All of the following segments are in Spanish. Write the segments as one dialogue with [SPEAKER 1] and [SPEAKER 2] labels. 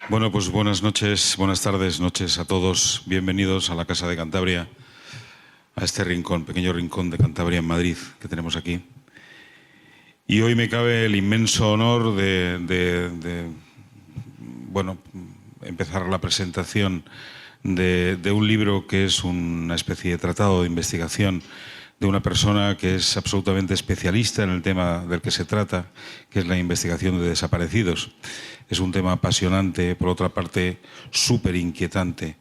[SPEAKER 1] Bueno, pues buenas noches, buenas tardes, noches a todos. Bienvenidos a la Casa de Cantabria, a este rincón, pequeño rincón de Cantabria en Madrid que tenemos aquí. Y hoy me cabe el inmenso honor de empezar la presentación de un libro que es una especie de tratado de investigación de una persona que es absolutamente especialista en el tema del que se trata, que es la investigación de desaparecidos. Es un tema apasionante, por otra parte, súper inquietante.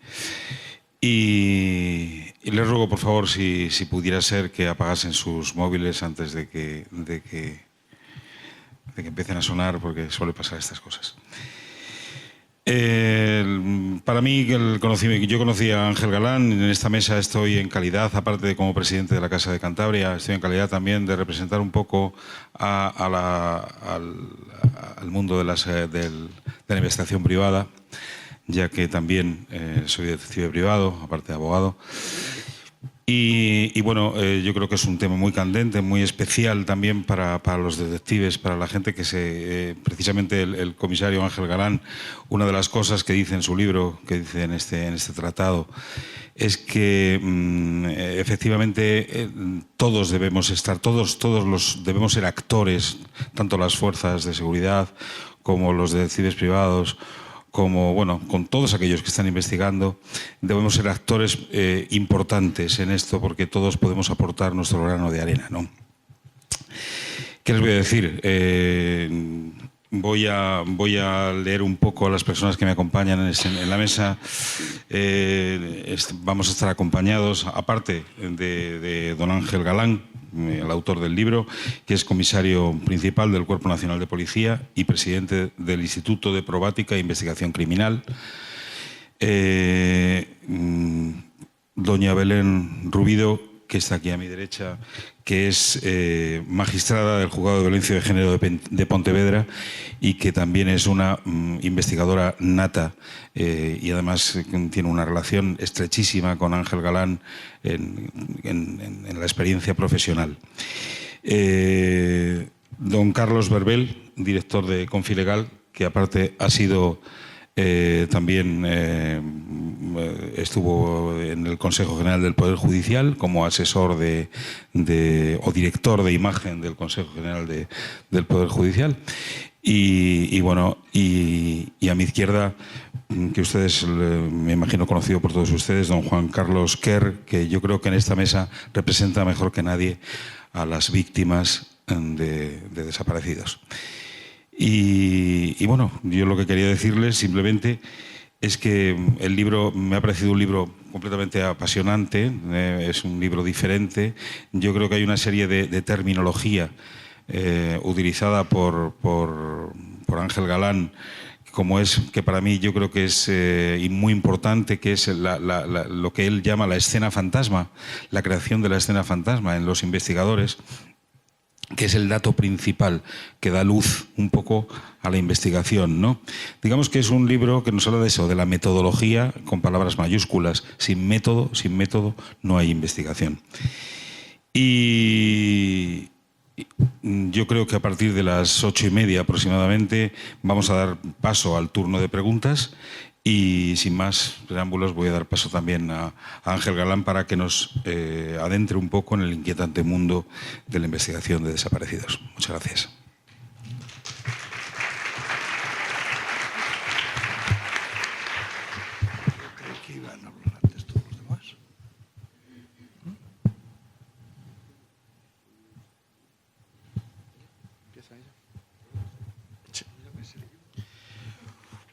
[SPEAKER 1] Y les ruego, por favor, si pudiera ser, que apagasen sus móviles antes de que empiecen a sonar, porque suele pasar estas cosas. Para mí, yo conocí a Ángel Galán. En esta mesa estoy en calidad, aparte de como presidente de la Casa de Cantabria, estoy en calidad también de representar un poco al mundo de la investigación privada, ya que también soy detective privado, aparte de abogado. Y bueno, yo creo que es un tema muy candente, muy especial también para los detectives, para la gente que precisamente el comisario Ángel Galán, una de las cosas que dice en su libro, que dice en este tratado, es que efectivamente todos debemos estar, todos debemos ser actores, tanto las fuerzas de seguridad como los detectives privados, como, bueno, con todos aquellos que están investigando, debemos ser actores importantes en esto, porque todos podemos aportar nuestro grano de arena, ¿no? ¿Qué les voy a decir? Voy a leer un poco a las personas que me acompañan en la mesa. Vamos a estar acompañados, aparte de don Ángel Galán, el autor del libro, que es comisario principal del Cuerpo Nacional de Policía y presidente del Instituto de Probática e Investigación Criminal. Doña Belén Rubido, que está aquí a mi derecha, que es magistrada del Juzgado de Violencia de Género de Pontevedra y que también es una investigadora nata y además tiene una relación estrechísima con Ángel Galán en la experiencia profesional. Don Carlos Berbel, director de Confilegal, que aparte ha sido también estuvo en el Consejo General del Poder Judicial como asesor o director de imagen del Consejo General del Poder Judicial. Y bueno, y a mi izquierda, que ustedes, me imagino conocido por todos ustedes, don Juan Carlos Quer, que yo creo que en esta mesa representa mejor que nadie a las víctimas de desaparecidos. Y bueno, yo lo que quería decirles simplemente es que el libro me ha parecido un libro completamente apasionante, es un libro diferente. Yo creo que hay una serie de terminología utilizada por Ángel Galán, como es, que para mí yo creo que es muy importante, que es lo que él llama la escena fantasma, la creación de la escena fantasma en los investigadores, que es el dato principal que da luz un poco a la investigación, ¿no? Digamos que es un libro que nos habla de eso, de la metodología, con palabras mayúsculas. Sin método no hay investigación. Y yo creo que a partir de las 8:30 aproximadamente vamos a dar paso al turno de preguntas. Y sin más preámbulos voy a dar paso también a Ángel Galán para que nos adentre un poco en el inquietante mundo de la investigación de desaparecidos. Muchas gracias.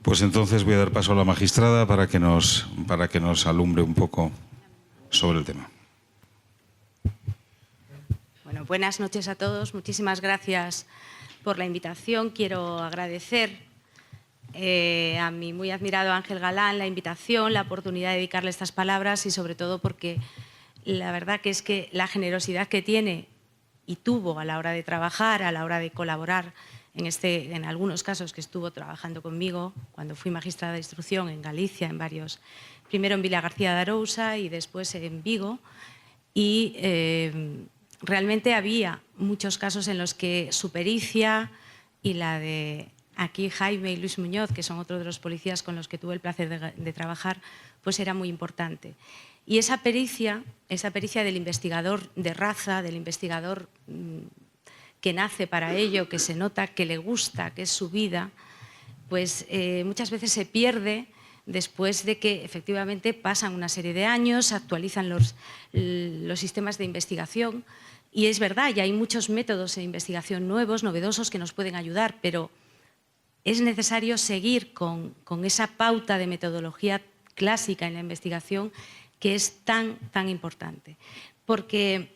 [SPEAKER 1] Pues entonces voy a dar paso a la magistrada para que nos alumbre un poco sobre el tema.
[SPEAKER 2] Bueno, buenas noches a todos. Muchísimas gracias por la invitación. Quiero agradecer a mi muy admirado Ángel Galán la invitación, la oportunidad de dedicarle estas palabras y sobre todo porque la verdad que es que la generosidad que tiene y tuvo a la hora de trabajar, a la hora de colaborar en algunos casos que estuvo trabajando conmigo cuando fui magistrada de instrucción en Galicia, primero en Vilagarcía de Arousa y después en Vigo, y realmente había muchos casos en los que su pericia y la de aquí Jaime y Luis Muñoz, que son otros de los policías con los que tuve el placer de trabajar, pues era muy importante. Y esa pericia del investigador de raza, del investigador que nace para ello, que se nota que le gusta, que es su vida, pues muchas veces se pierde después de que efectivamente pasan una serie de años, se actualizan los sistemas de investigación, y es verdad, ya hay muchos métodos de investigación nuevos, novedosos, que nos pueden ayudar, pero es necesario seguir con esa pauta de metodología clásica en la investigación que es tan importante. Porque,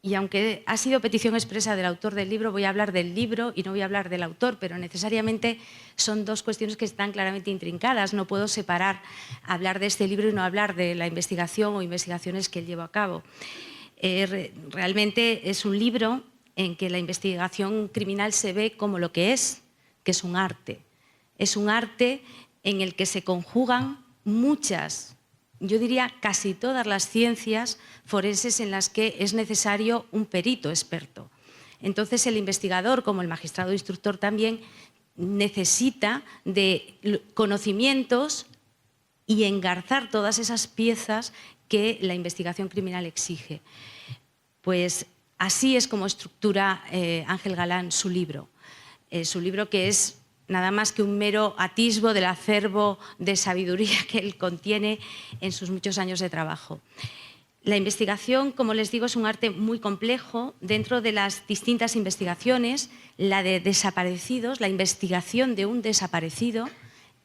[SPEAKER 2] y aunque ha sido petición expresa del autor del libro, voy a hablar del libro y no voy a hablar del autor, pero necesariamente son dos cuestiones que están claramente intrincadas. No puedo separar hablar de este libro y no hablar de la investigación o investigaciones que él lleva a cabo. Realmente es un libro en que la investigación criminal se ve como lo que es un arte. Es un arte en el que se conjugan muchas, yo diría casi todas las ciencias forenses en las que es necesario un perito experto. Entonces el investigador, como el magistrado instructor también, necesita de conocimientos y engarzar todas esas piezas que la investigación criminal exige. Pues así es como estructura Ángel Galán su libro que es nada más que un mero atisbo del acervo de sabiduría que él contiene en sus muchos años de trabajo. La investigación, como les digo, es un arte muy complejo. Dentro de las distintas investigaciones, la de desaparecidos, la investigación de un desaparecido,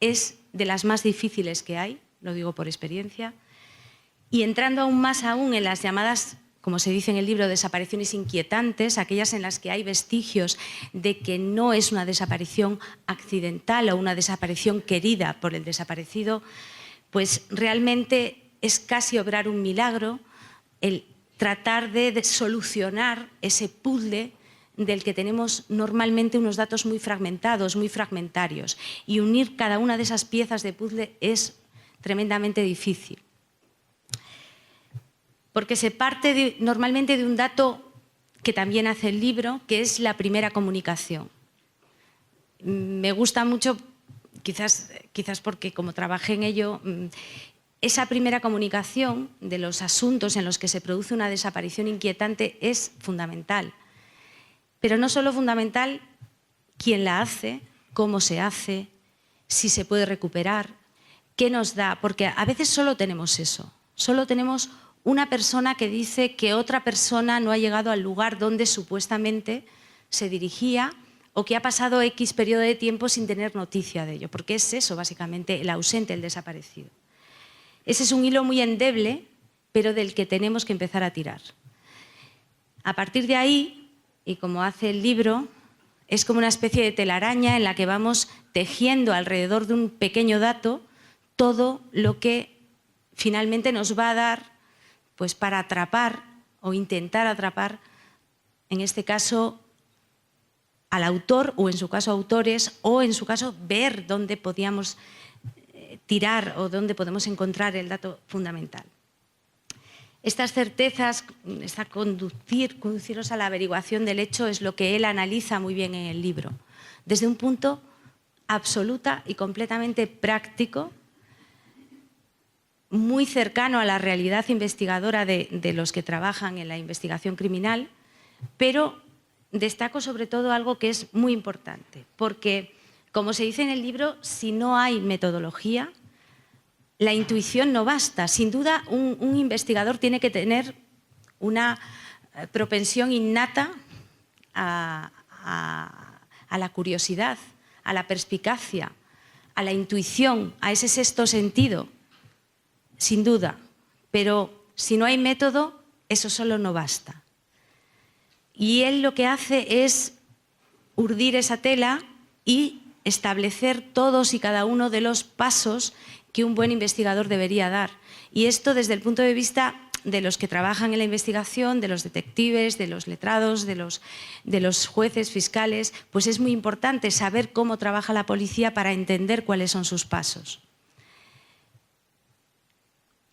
[SPEAKER 2] es de las más difíciles que hay, lo digo por experiencia. Y entrando aún más en las llamadas, como se dice en el libro, desapariciones inquietantes, aquellas en las que hay vestigios de que no es una desaparición accidental o una desaparición querida por el desaparecido, pues realmente es casi obrar un milagro el tratar de solucionar ese puzzle del que tenemos normalmente unos datos muy fragmentados, muy fragmentarios, y unir cada una de esas piezas de puzzle es tremendamente difícil. Porque se parte normalmente de un dato que también hace el libro, que es la primera comunicación. Me gusta mucho, quizás porque como trabajé en ello, esa primera comunicación de los asuntos en los que se produce una desaparición inquietante es fundamental. Pero no solo fundamental quién la hace, cómo se hace, si se puede recuperar, qué nos da, porque a veces solo tenemos eso, solo tenemos una persona que dice que otra persona no ha llegado al lugar donde supuestamente se dirigía o que ha pasado X periodo de tiempo sin tener noticia de ello, porque es eso básicamente el ausente, el desaparecido. Ese es un hilo muy endeble, pero del que tenemos que empezar a tirar. A partir de ahí, y como hace el libro, es como una especie de telaraña en la que vamos tejiendo alrededor de un pequeño dato todo lo que finalmente nos va a dar pues para atrapar o intentar atrapar, en este caso, al autor o en su caso autores, o en su caso ver dónde podíamos tirar o dónde podemos encontrar el dato fundamental. Estas certezas, conduciros a la averiguación del hecho es lo que él analiza muy bien en el libro, desde un punto absoluta y completamente práctico, muy cercano a la realidad investigadora de los que trabajan en la investigación criminal, pero destaco sobre todo algo que es muy importante, porque, como se dice en el libro, si no hay metodología, la intuición no basta. Sin duda, un investigador tiene que tener una propensión innata a la curiosidad, a la perspicacia, a la intuición, a ese sexto sentido, sin duda, pero si no hay método, eso solo no basta. Y él lo que hace es urdir esa tela y establecer todos y cada uno de los pasos que un buen investigador debería dar. Y esto desde el punto de vista de los que trabajan en la investigación, de los detectives, de los letrados, de los jueces, fiscales, pues es muy importante saber cómo trabaja la policía para entender cuáles son sus pasos.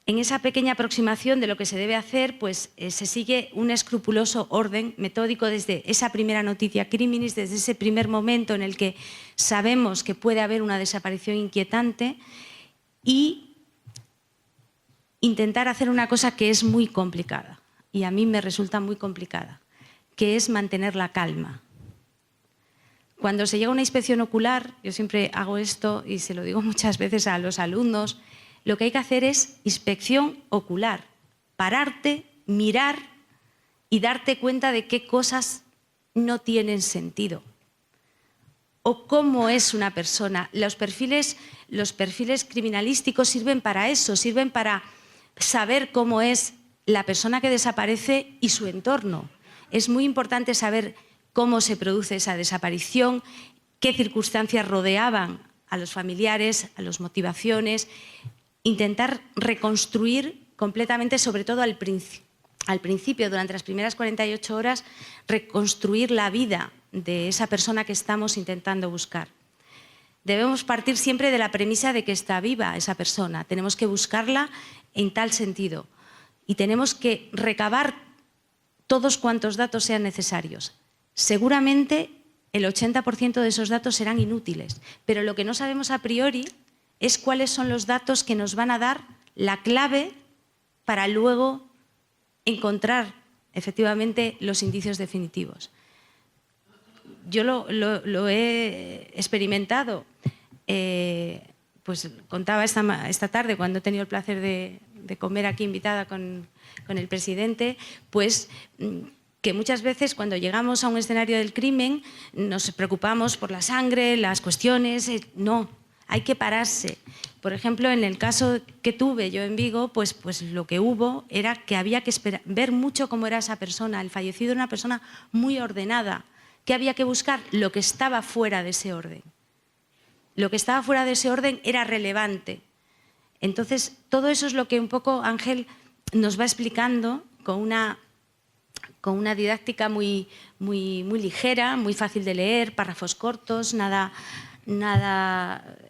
[SPEAKER 2] En esa pequeña aproximación de lo que se debe hacer, pues se sigue un escrupuloso orden metódico desde esa primera noticia criminis, desde ese primer momento en el que sabemos que puede haber una desaparición inquietante, y intentar hacer una cosa que es muy complicada, y a mí me resulta muy complicada, que es mantener la calma. Cuando se llega a una inspección ocular, yo siempre hago esto y se lo digo muchas veces a los alumnos, lo que hay que hacer es inspección ocular, pararte, mirar y darte cuenta de qué cosas no tienen sentido. O cómo es una persona. Los perfiles criminalísticos sirven para eso, sirven para saber cómo es la persona que desaparece y su entorno. Es muy importante saber cómo se produce esa desaparición, qué circunstancias rodeaban a los familiares, a las motivaciones, intentar reconstruir completamente, sobre todo al principio, durante las primeras 48 horas, reconstruir la vida de esa persona que estamos intentando buscar. Debemos partir siempre de la premisa de que está viva esa persona. Tenemos que buscarla en tal sentido y tenemos que recabar todos cuantos datos sean necesarios. Seguramente el 80% de esos datos serán inútiles, pero lo que no sabemos a priori es cuáles son los datos que nos van a dar la clave para luego encontrar efectivamente los indicios definitivos. Yo lo he experimentado, pues contaba esta tarde cuando he tenido el placer de comer aquí invitada con el presidente, pues que muchas veces cuando llegamos a un escenario del crimen nos preocupamos por la sangre, las cuestiones, no. Hay que pararse. Por ejemplo, en el caso que tuve yo en Vigo, pues lo que hubo era que había que ver mucho cómo era esa persona. El fallecido era una persona muy ordenada. ¿Qué había que buscar? Lo que estaba fuera de ese orden. Lo que estaba fuera de ese orden era relevante. Entonces, todo eso es lo que un poco Ángel nos va explicando con una didáctica muy ligera, muy fácil de leer, párrafos cortos, nada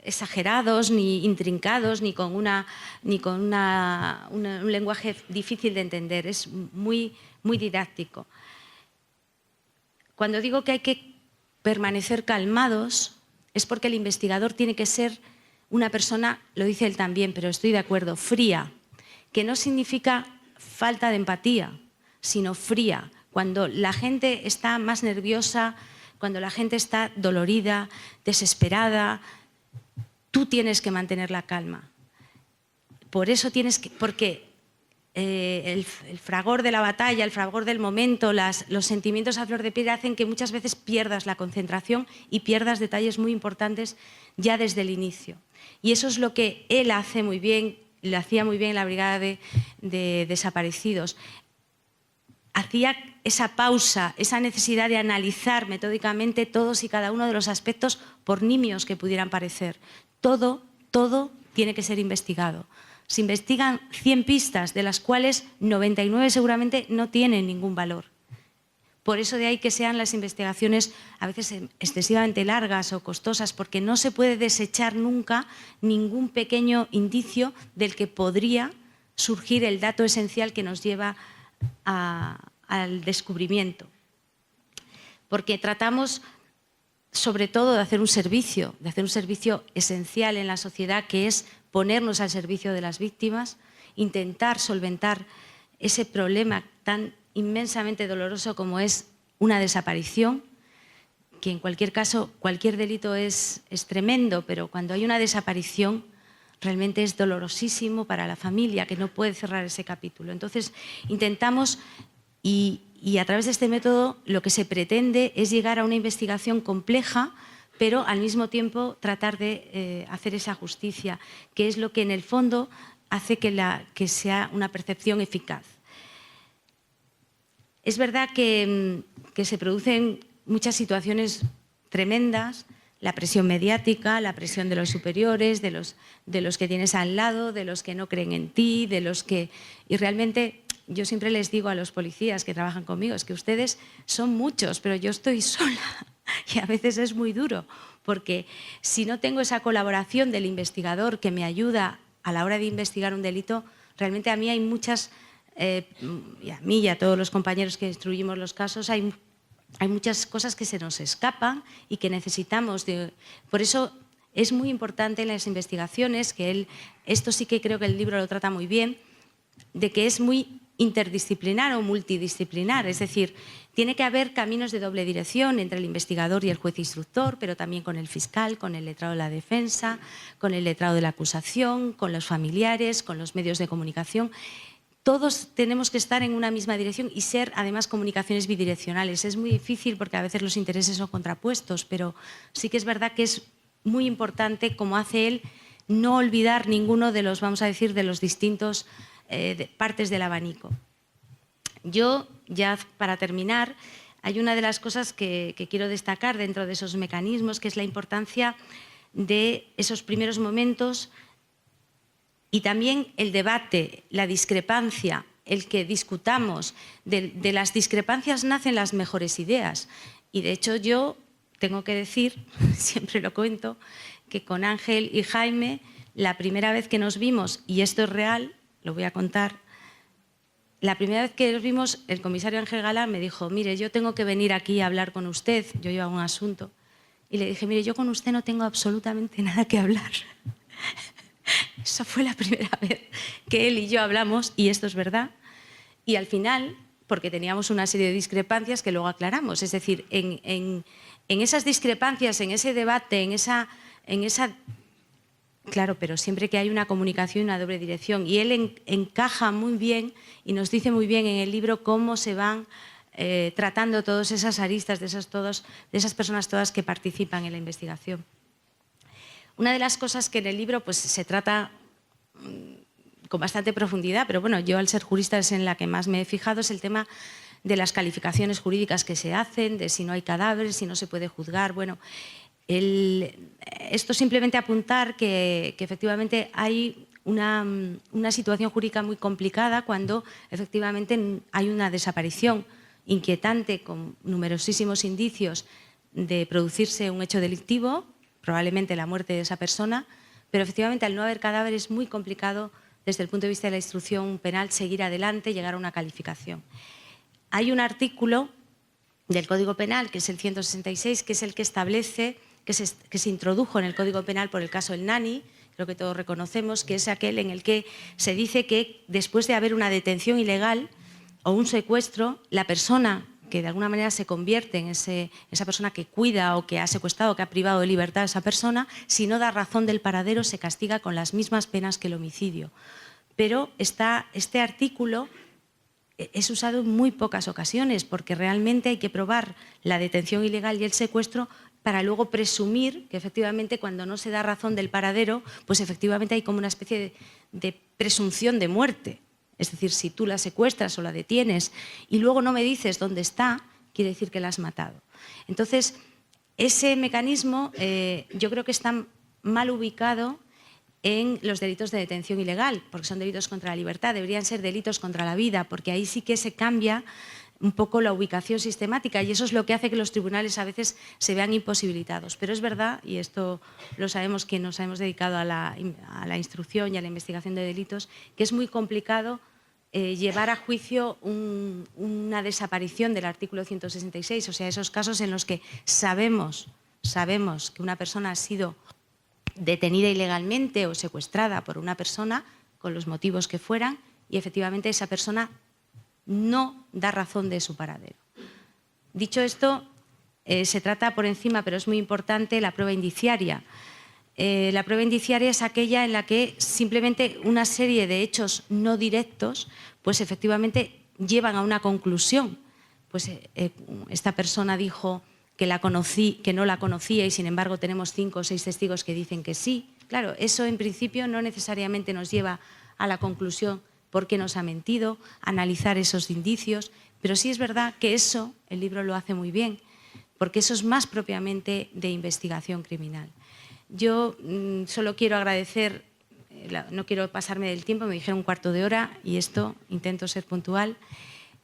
[SPEAKER 2] exagerados, ni intrincados, ni con un lenguaje difícil de entender. Es muy didáctico. Cuando digo que hay que permanecer calmados, es porque el investigador tiene que ser una persona, lo dice él también, pero estoy de acuerdo, fría, que no significa falta de empatía, sino fría. Cuando la gente está más nerviosa, cuando la gente está dolorida, desesperada, tú tienes que mantener la calma. Por eso porque el fragor de la batalla, el fragor del momento, los sentimientos a flor de piel hacen que muchas veces pierdas la concentración y pierdas detalles muy importantes ya desde el inicio. Y eso es lo que él hace muy bien, lo hacía muy bien en la Brigada de Desaparecidos. Hacía esa pausa, esa necesidad de analizar metódicamente todos y cada uno de los aspectos, por nimios que pudieran parecer. Todo tiene que ser investigado. Se investigan 100 pistas, de las cuales 99 seguramente no tienen ningún valor. Por eso de ahí que sean las investigaciones a veces excesivamente largas o costosas, porque no se puede desechar nunca ningún pequeño indicio del que podría surgir el dato esencial que nos lleva al descubrimiento. Porque tratamos sobre todo de hacer un servicio esencial en la sociedad, que es ponernos al servicio de las víctimas, intentar solventar ese problema tan inmensamente doloroso como es una desaparición, que en cualquier caso, cualquier delito es tremendo, pero cuando hay una desaparición realmente es dolorosísimo para la familia, que no puede cerrar ese capítulo. Entonces, intentamos, y a través de este método lo que se pretende es llegar a una investigación compleja, pero al mismo tiempo tratar de hacer esa justicia, que es lo que en el fondo hace que sea una percepción eficaz. Es verdad que se producen muchas situaciones tremendas, la presión mediática, la presión de los superiores, de los que tienes al lado, de los que no creen en ti, y realmente yo siempre les digo a los policías que trabajan conmigo, es que ustedes son muchos, pero yo estoy sola y a veces es muy duro, porque si no tengo esa colaboración del investigador que me ayuda a la hora de investigar un delito, realmente a mí hay muchas, y a mí y a todos los compañeros que instruimos los casos, hay muchas cosas que se nos escapan y que necesitamos. Por eso es muy importante en las investigaciones, esto sí que creo que el libro lo trata muy bien, de que es muy interdisciplinar o multidisciplinar, es decir, tiene que haber caminos de doble dirección entre el investigador y el juez instructor, pero también con el fiscal, con el letrado de la defensa, con el letrado de la acusación, con los familiares, con los medios de comunicación. Todos tenemos que estar en una misma dirección y ser, además, comunicaciones bidireccionales. Es muy difícil porque a veces los intereses son contrapuestos, pero sí que es verdad que es muy importante, como hace él, no olvidar ninguno de los, vamos a decir, de los distintos partes del abanico. Yo, ya para terminar, hay una de las cosas que quiero destacar dentro de esos mecanismos, que es la importancia de esos primeros momentos y también el debate, la discrepancia, el que discutamos. De las discrepancias nacen las mejores ideas. Y de hecho yo tengo que decir, siempre lo cuento, que con Ángel y Jaime, la primera vez que nos vimos, y esto es real, lo voy a contar, la primera vez que nos vimos, el comisario Ángel Galán me dijo: mire, yo tengo que venir aquí a hablar con usted, yo llevaba un asunto. Y le dije: mire, yo con usted no tengo absolutamente nada que hablar. Esa fue la primera vez que él y yo hablamos, y esto es verdad. Y al final, porque teníamos una serie de discrepancias que luego aclaramos, es decir, en esas discrepancias, en ese debate, en esa claro, pero siempre que hay una comunicación y una doble dirección. Y él encaja muy bien y nos dice muy bien en el libro cómo se van tratando todas esas aristas de esas personas todas que participan en la investigación. Una de las cosas que en el libro pues, se trata con bastante profundidad, pero bueno, yo al ser jurista es en la que más me he fijado, es el tema de las calificaciones jurídicas que se hacen, de si no hay cadáveres, si no se puede juzgar. Bueno, esto simplemente apuntar que efectivamente hay una situación jurídica muy complicada cuando efectivamente hay una desaparición inquietante con numerosísimos indicios de producirse un hecho delictivo, probablemente la muerte de esa persona, pero efectivamente al no haber cadáver es muy complicado desde el punto de vista de la instrucción penal seguir adelante y llegar a una calificación. Hay un artículo del Código Penal, que es el 166, que es el que establece, que se introdujo en el Código Penal por el caso El Nani, creo que todos reconocemos, que es aquel en el que se dice que después de haber una detención ilegal o un secuestro, la persona que de alguna manera se convierte en esa persona que cuida o que ha secuestrado o que ha privado de libertad a esa persona, si no da razón del paradero, se castiga con las mismas penas que el homicidio. Pero este artículo es usado en muy pocas ocasiones porque realmente hay que probar la detención ilegal y el secuestro para luego presumir que efectivamente cuando no se da razón del paradero, pues efectivamente hay como una especie de presunción de muerte. Es decir, si tú la secuestras o la detienes y luego no me dices dónde está, quiere decir que la has matado. Entonces, ese mecanismo yo creo que está mal ubicado en los delitos de detención ilegal, porque son delitos contra la libertad, deberían ser delitos contra la vida, porque ahí sí que se cambia un poco la ubicación sistemática y eso es lo que hace que los tribunales a veces se vean imposibilitados. Pero es verdad, y esto lo sabemos quienes nos hemos dedicado a la instrucción y a la investigación de delitos, que es muy complicado llevar a juicio una desaparición del artículo 166, o sea, esos casos en los que sabemos que una persona ha sido detenida ilegalmente o secuestrada por una persona, con los motivos que fueran, y efectivamente esa persona no da razón de su paradero. Dicho esto, se trata por encima, pero es muy importante, la prueba indiciaria. La prueba indiciaria es aquella en la que simplemente una serie de hechos no directos, pues efectivamente llevan a una conclusión. Pues esta persona dijo que no la conocía y sin embargo tenemos 5 o 6 testigos que dicen que sí. Claro, eso en principio no necesariamente nos lleva a la conclusión por qué nos ha mentido, analizar esos indicios, pero sí es verdad que eso el libro lo hace muy bien, porque eso es más propiamente de investigación criminal. Yo solo quiero agradecer, no quiero pasarme del tiempo, me dijeron un cuarto de hora y esto intento ser puntual.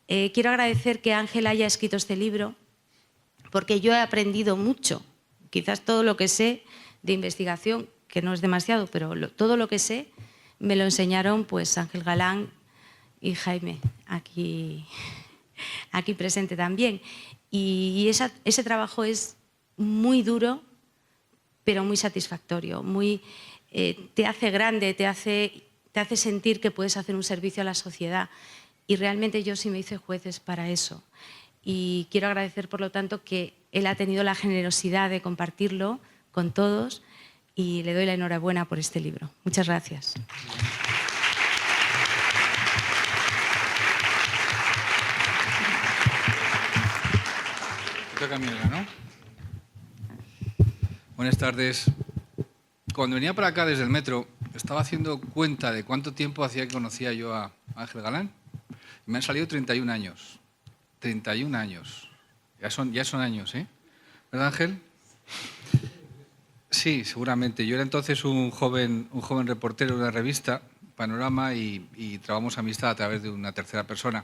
[SPEAKER 2] Quiero agradecer que Ángel haya escrito este libro porque yo he aprendido mucho, quizás todo lo que sé de investigación, que no es demasiado, pero todo lo que sé me lo enseñaron pues Ángel Galán y Jaime, aquí presente también. Y ese trabajo es muy duro, pero muy satisfactorio, te hace grande, te hace sentir que puedes hacer un servicio a la sociedad. Y realmente yo sí me hice jueces para eso. Y quiero agradecer, por lo tanto, que él ha tenido la generosidad de compartirlo con todos y le doy la enhorabuena por este libro. Muchas gracias.
[SPEAKER 3] Toca mierda, ¿no? Buenas tardes. Cuando venía para acá desde el metro, estaba haciendo cuenta de cuánto tiempo hacía que conocía yo a Ángel Galán. Y me han salido 31 años. 31 años. Ya son años, ¿eh? ¿Verdad, Ángel? Sí, seguramente. Yo era entonces un joven reportero de una revista, Panorama, y trabamos amistad a través de una tercera persona.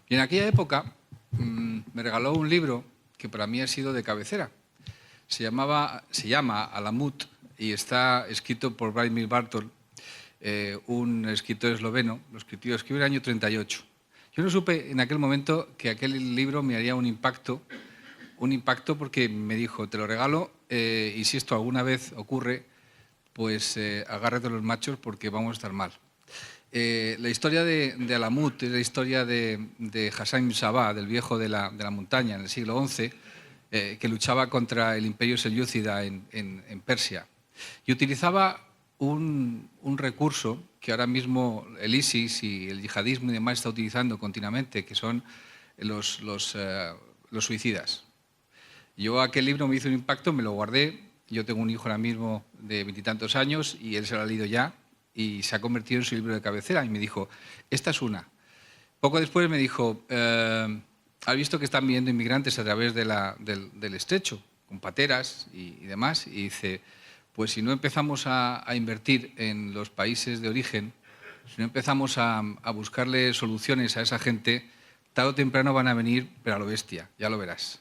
[SPEAKER 3] Y en aquella época me regaló un libro que para mí ha sido de cabecera. Se llama Alamut y está escrito por Vladimir Bartol, un escritor esloveno. Lo escribió en el año 38. Yo no supe en aquel momento que aquel libro me haría un impacto porque me dijo, te lo regalo y si esto alguna vez ocurre, pues agárrate los machos porque vamos a estar mal. La historia de Alamut es la historia de Hassan Sabah, del viejo de la montaña, en el siglo XI, que luchaba contra el imperio selyúcida en Persia. Y utilizaba un recurso que ahora mismo el ISIS y el yihadismo y demás está utilizando continuamente, que son los suicidas. Yo aquel libro me hizo un impacto, me lo guardé. Yo tengo un hijo ahora mismo de 20 y tantos años y él se lo ha leído ya y se ha convertido en su libro de cabecera. Y me dijo, esta es una. Poco después me dijo, ¿has visto que están viniendo inmigrantes a través del estrecho, con pateras y demás? Y dice, pues si no empezamos a invertir en los países de origen, si no empezamos a buscarle soluciones a esa gente, tarde o temprano van a venir, pero a lo bestia, ya lo verás.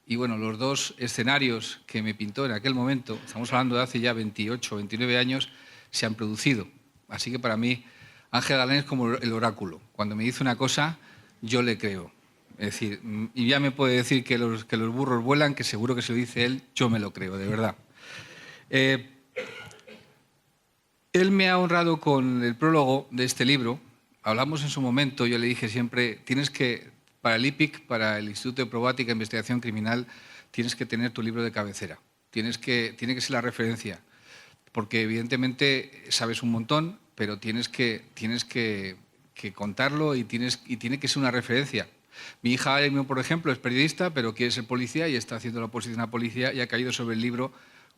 [SPEAKER 3] Y bueno, los dos escenarios que me pintó en aquel momento, estamos hablando de hace ya 28, 29 años, se han producido. Así que para mí, Ángel Galán es como el oráculo. Cuando me dice una cosa, yo le creo. Es decir, y ya me puede decir que los burros vuelan, que seguro que se lo dice él, yo me lo creo, de verdad. Él me ha honrado con el prólogo de este libro. Hablamos en su momento, yo le dije siempre, para el IPIC, para el Instituto de Probática e Investigación Criminal, tienes que tener tu libro de cabecera. Tiene que ser la referencia, porque evidentemente sabes un montón, pero tienes que contarlo y tiene que ser una referencia. Mi hija, por ejemplo, es periodista, pero quiere ser policía y está haciendo la oposición a policía y ha caído sobre el libro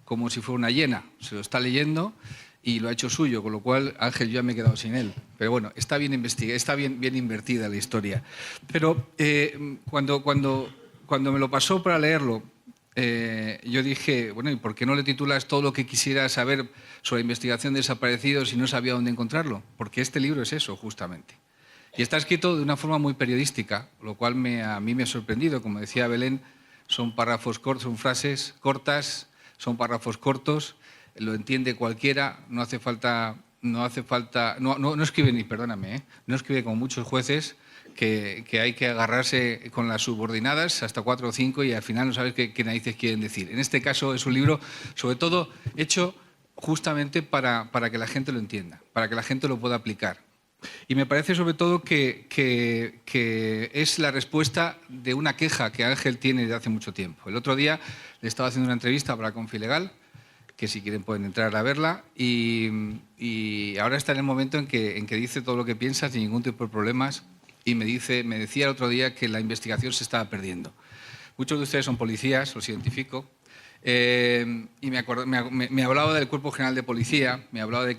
[SPEAKER 3] como si fuera una hiena. Se lo está leyendo y lo ha hecho suyo, con lo cual, Ángel, yo ya me he quedado sin él. Pero bueno, está bien investigada, está bien invertida la historia. Pero cuando me lo pasó para leerlo, yo dije, bueno, ¿y por qué no le titulas todo lo que quisiera saber sobre investigación de desaparecidos si no sabía dónde encontrarlo? Porque este libro es eso, justamente. Y está escrito de una forma muy periodística, lo cual a mí me ha sorprendido. Como decía Belén, son párrafos cortos, son frases cortas, son párrafos cortos, lo entiende cualquiera, no escribe no escribe como muchos jueces que hay que agarrarse con las subordinadas hasta 4 o 5 y al final no sabes qué narices quieren decir. En este caso es un libro, sobre todo, hecho justamente para que la gente lo entienda, para que la gente lo pueda aplicar. Y me parece sobre todo que es la respuesta de una queja que Ángel tiene desde hace mucho tiempo. El otro día le estaba haciendo una entrevista para Confilegal, que si quieren pueden entrar a verla, y ahora está en el momento en que dice todo lo que piensa sin ningún tipo de problemas y me decía el otro día que la investigación se estaba perdiendo. Muchos de ustedes son policías, los identifico, y me hablaba del Cuerpo General de Policía, me hablaba de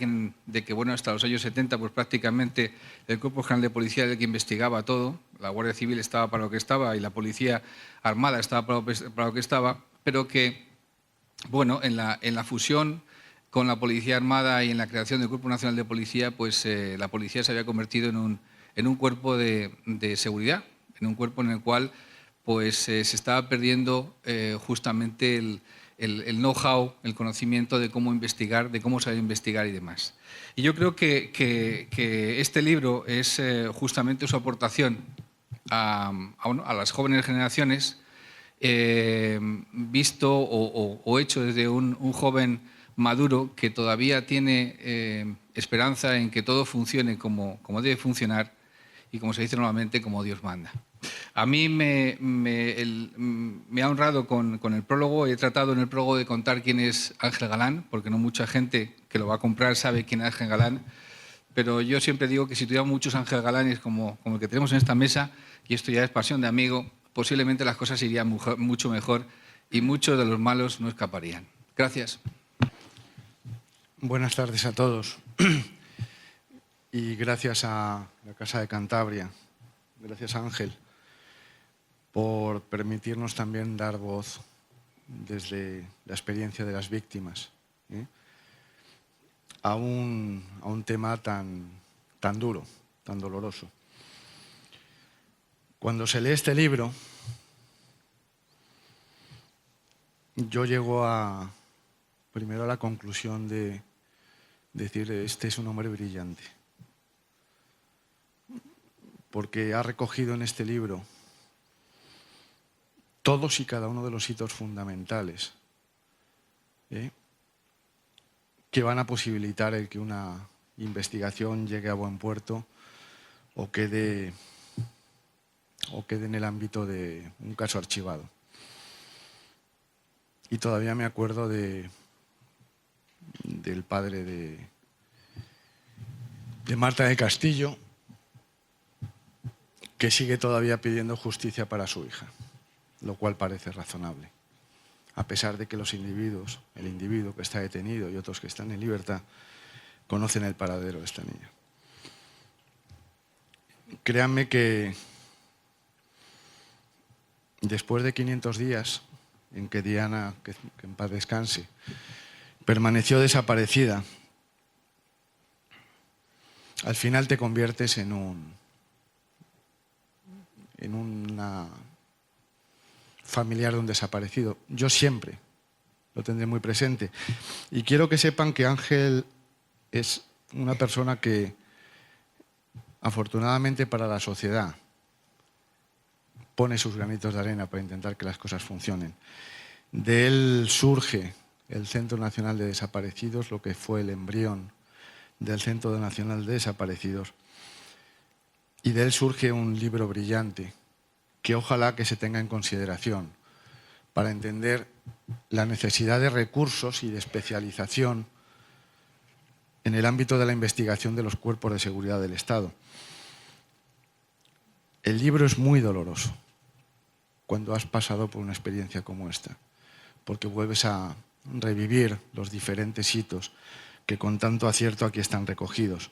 [SPEAKER 3] que bueno, hasta los años 70 pues prácticamente el Cuerpo General de Policía era el que investigaba todo, la Guardia Civil estaba para lo que estaba y la Policía Armada estaba para lo que estaba, pero que bueno, en la fusión con la Policía Armada y en la creación del Cuerpo Nacional de Policía, pues la policía se había convertido en un cuerpo de seguridad, en un cuerpo en el cual pues se estaba perdiendo justamente el know-how, el conocimiento de cómo investigar, de cómo saber investigar y demás. Y yo creo que este libro es justamente su aportación a las jóvenes generaciones, visto o hecho desde un joven maduro que todavía tiene esperanza en que todo funcione como debe funcionar y, como se dice normalmente, como Dios manda. A mí me ha honrado con el prólogo. He tratado en el prólogo de contar quién es Ángel Galán, porque no mucha gente que lo va a comprar sabe quién es Ángel Galán, pero yo siempre digo que si tuviéramos muchos Ángel Galanes como el que tenemos en esta mesa, y esto ya es pasión de amigo, posiblemente las cosas irían mucho mejor y muchos de los malos no escaparían. Gracias.
[SPEAKER 4] Buenas tardes a todos. Y gracias a la Casa de Cantabria, gracias a Ángel, por permitirnos también dar voz desde la experiencia de las víctimas, a un tema tan duro, tan doloroso. Cuando se lee este libro, yo llego primero a la conclusión de decir, este es un hombre brillante, porque ha recogido en este libro todos y cada uno de los hitos fundamentales que van a posibilitar el que una investigación llegue a buen puerto o quede en el ámbito de un caso archivado. Y todavía me acuerdo del padre de Marta de Castillo, que sigue todavía pidiendo justicia para su hija, lo cual parece razonable, a pesar de que los individuos, el individuo que está detenido y otros que están en libertad, conocen el paradero de esta niña. Créanme que después de 500 días en que Diana, que en paz descanse, permaneció desaparecida, al final te conviertes en una familiar de un desaparecido. Yo siempre lo tendré muy presente. Y quiero que sepan que Ángel es una persona que, afortunadamente para la sociedad, pone sus granitos de arena para intentar que las cosas funcionen. De él surge el Centro Nacional de Desaparecidos, lo que fue el embrión del Centro Nacional de Desaparecidos. Y de él surge un libro brillante que ojalá que se tenga en consideración para entender la necesidad de recursos y de especialización en el ámbito de la investigación de los cuerpos de seguridad del Estado. El libro es muy doloroso cuando has pasado por una experiencia como esta, porque vuelves a revivir los diferentes hitos que con tanto acierto aquí están recogidos.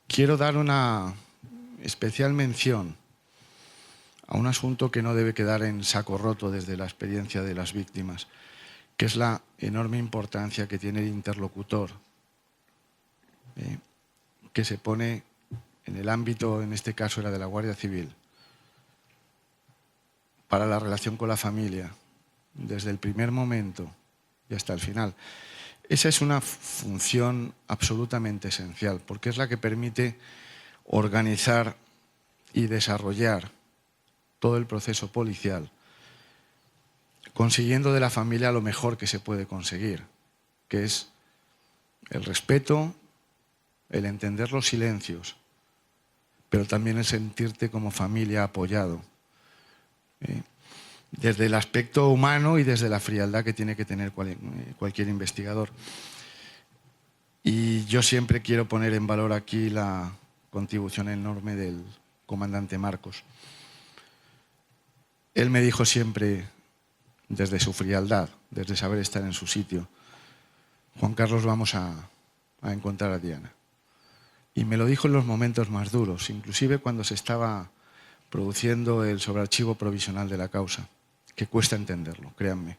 [SPEAKER 4] Quiero dar una especial mención a un asunto que no debe quedar en saco roto desde la experiencia de las víctimas, que es la enorme importancia que tiene el interlocutor, que se pone en el ámbito, en este caso era de la Guardia Civil, para la relación con la familia, desde el primer momento y hasta el final. Esa es una función absolutamente esencial, porque es la que permite organizar y desarrollar todo el proceso policial, consiguiendo de la familia lo mejor que se puede conseguir, que es el respeto, el entender los silencios, pero también el sentirte como familia apoyado, desde el aspecto humano y desde la frialdad que tiene que tener cualquier investigador. Y yo siempre quiero poner en valor aquí la contribución enorme del comandante Marcos. Él me dijo siempre, desde su frialdad, desde saber estar en su sitio, Juan Carlos, vamos a encontrar a Diana. Y me lo dijo en los momentos más duros, inclusive cuando se estaba produciendo el sobrearchivo provisional de la causa, que cuesta entenderlo, créanme.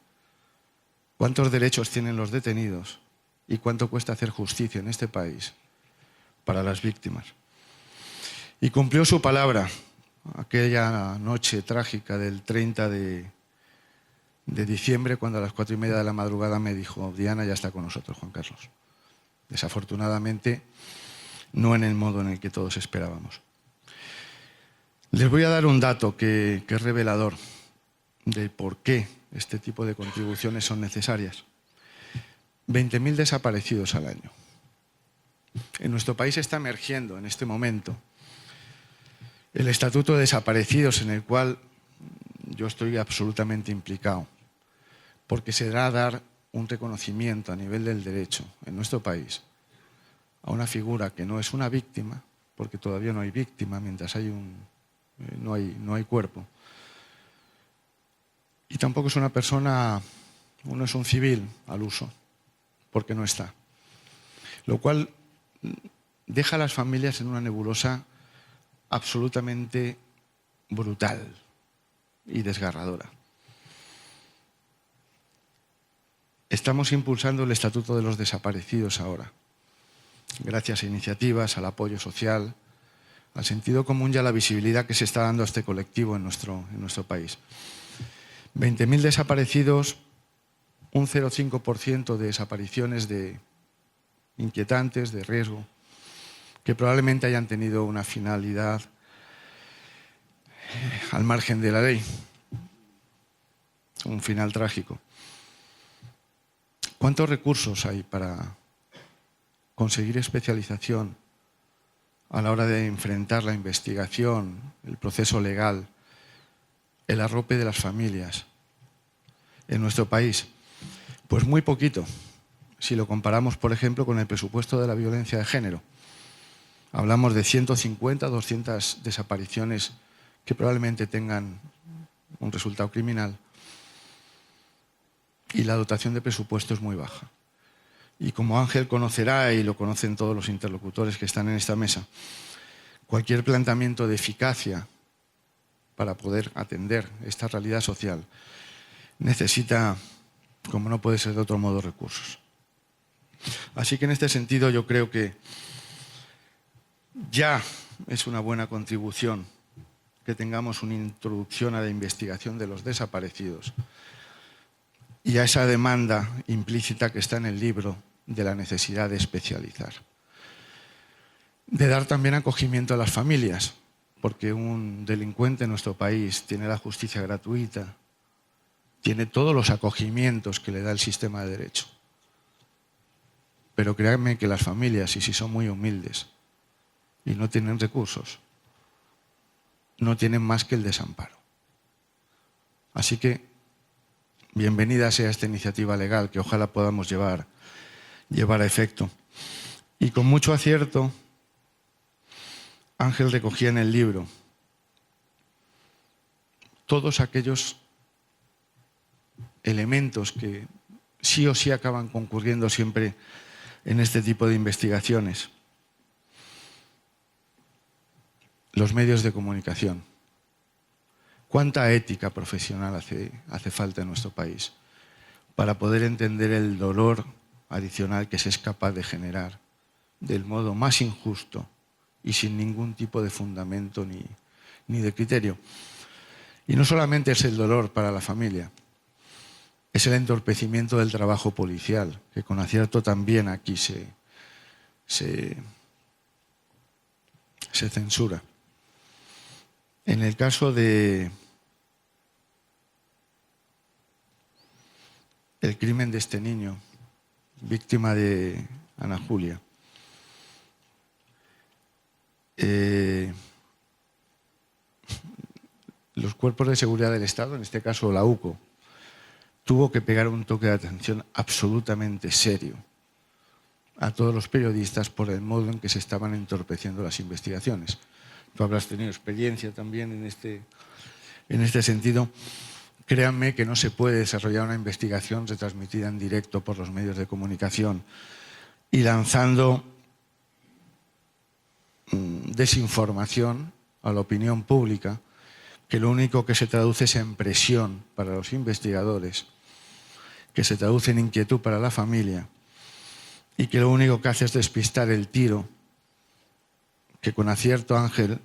[SPEAKER 4] ¿Cuántos derechos tienen los detenidos y cuánto cuesta hacer justicia en este país para las víctimas? Y cumplió su palabra, aquella noche trágica del 30 de diciembre, cuando a las 4:30 de la madrugada me dijo: Diana ya está con nosotros, Juan Carlos. Desafortunadamente, no en el modo en el que todos esperábamos. Les voy a dar un dato que es revelador de por qué este tipo de contribuciones son necesarias. 20.000 desaparecidos al año. En nuestro país está emergiendo en este momento el Estatuto de Desaparecidos, en el cual yo estoy absolutamente implicado, porque se da a dar un reconocimiento a nivel del derecho en nuestro país a una figura que no es una víctima, porque todavía no hay víctima mientras no hay cuerpo, y tampoco es una persona, no es un civil al uso, porque no está. Lo cual deja a las familias en una nebulosa absolutamente brutal y desgarradora. Estamos impulsando el Estatuto de los Desaparecidos ahora, gracias a iniciativas, al apoyo social, al sentido común y a la visibilidad que se está dando a este colectivo en nuestro país. 20.000 desaparecidos, un 0,5% de desapariciones inquietantes, de riesgo, que probablemente hayan tenido una finalidad al margen de la ley, un final trágico. ¿Cuántos recursos hay para conseguir especialización a la hora de enfrentar la investigación, el proceso legal, el arrope de las familias en nuestro país? Pues muy poquito, si lo comparamos, por ejemplo, con el presupuesto de la violencia de género. Hablamos de 150, 200 desapariciones que probablemente tengan un resultado criminal, y la dotación de presupuesto es muy baja. Y como Ángel conocerá, y lo conocen todos los interlocutores que están en esta mesa, cualquier planteamiento de eficacia para poder atender esta realidad social necesita, como no puede ser de otro modo, recursos. Así que en este sentido yo creo que ya es una buena contribución que tengamos una introducción a la investigación de los desaparecidos y a esa demanda implícita que está en el libro de la necesidad de especializar. De dar también acogimiento a las familias, porque un delincuente en nuestro país tiene la justicia gratuita, tiene todos los acogimientos que le da el sistema de derecho. Pero créanme que las familias, y si son muy humildes y no tienen recursos, no tienen más que el desamparo. Así que bienvenida sea esta iniciativa legal que ojalá podamos llevar a efecto. Y con mucho acierto, Ángel recogía en el libro todos aquellos elementos que sí o sí acaban concurriendo siempre en este tipo de investigaciones. Los medios de comunicación. ¿Cuánta ética profesional hace falta en nuestro país para poder entender el dolor adicional que se es capaz de generar del modo más injusto y sin ningún tipo de fundamento ni de criterio? Y no solamente es el dolor para la familia, es el entorpecimiento del trabajo policial, que con acierto también aquí se censura. En el caso de el crimen de este niño, víctima de Ana Julia, los cuerpos de seguridad del Estado, en este caso la UCO, tuvo que pegar un toque de atención absolutamente serio a todos los periodistas por el modo en que se estaban entorpeciendo las investigaciones. Tú habrás tenido experiencia también en este sentido. Créanme que no se puede desarrollar una investigación retransmitida en directo por los medios de comunicación y lanzando desinformación a la opinión pública, que lo único que se traduce es en presión para los investigadores, que se traduce en inquietud para la familia y que lo único que hace es despistar el tiro que con acierto Ángel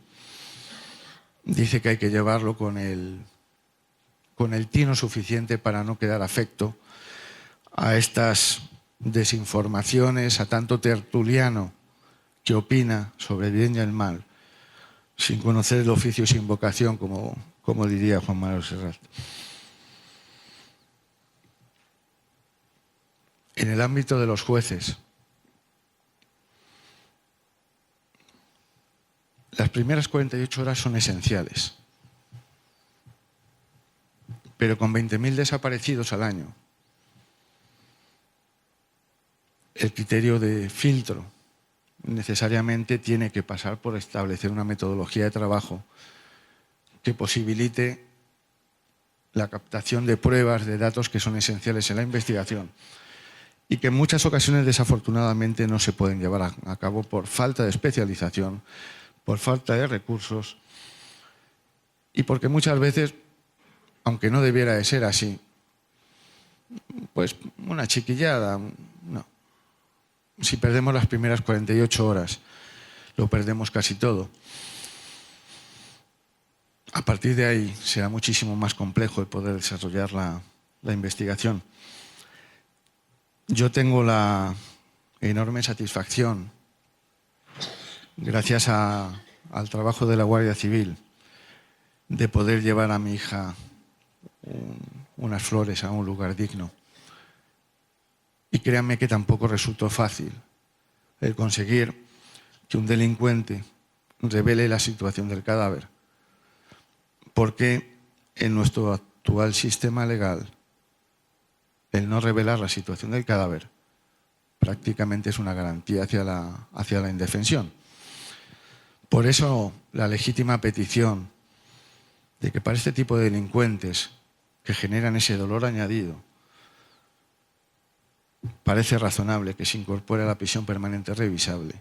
[SPEAKER 4] dice que hay que llevarlo con el tino suficiente para no quedar afecto a estas desinformaciones, a tanto tertuliano que opina sobre el bien y el mal, sin conocer el oficio y sin vocación, como diría Juan Manuel Serrat. En el ámbito de los jueces, las primeras 48 horas son esenciales, pero con 20.000 desaparecidos al año, el criterio de filtro necesariamente tiene que pasar por establecer una metodología de trabajo que posibilite la captación de pruebas, de datos que son esenciales en la investigación y que en muchas ocasiones desafortunadamente no se pueden llevar a cabo por falta de especialización, por falta de recursos y porque muchas veces, aunque no debiera de ser así, pues una chiquillada, no. Si perdemos las primeras 48 horas, lo perdemos casi todo. A partir de ahí será muchísimo más complejo el poder desarrollar la investigación. Yo tengo la enorme satisfacción, gracias al trabajo de la Guardia Civil, de poder llevar a mi hija unas flores a un lugar digno. Y créanme que tampoco resultó fácil el conseguir que un delincuente revele la situación del cadáver, porque en nuestro actual sistema legal el no revelar la situación del cadáver prácticamente es una garantía hacia la indefensión. Por eso la legítima petición de que para este tipo de delincuentes que generan ese dolor añadido, parece razonable que se incorpore a la prisión permanente revisable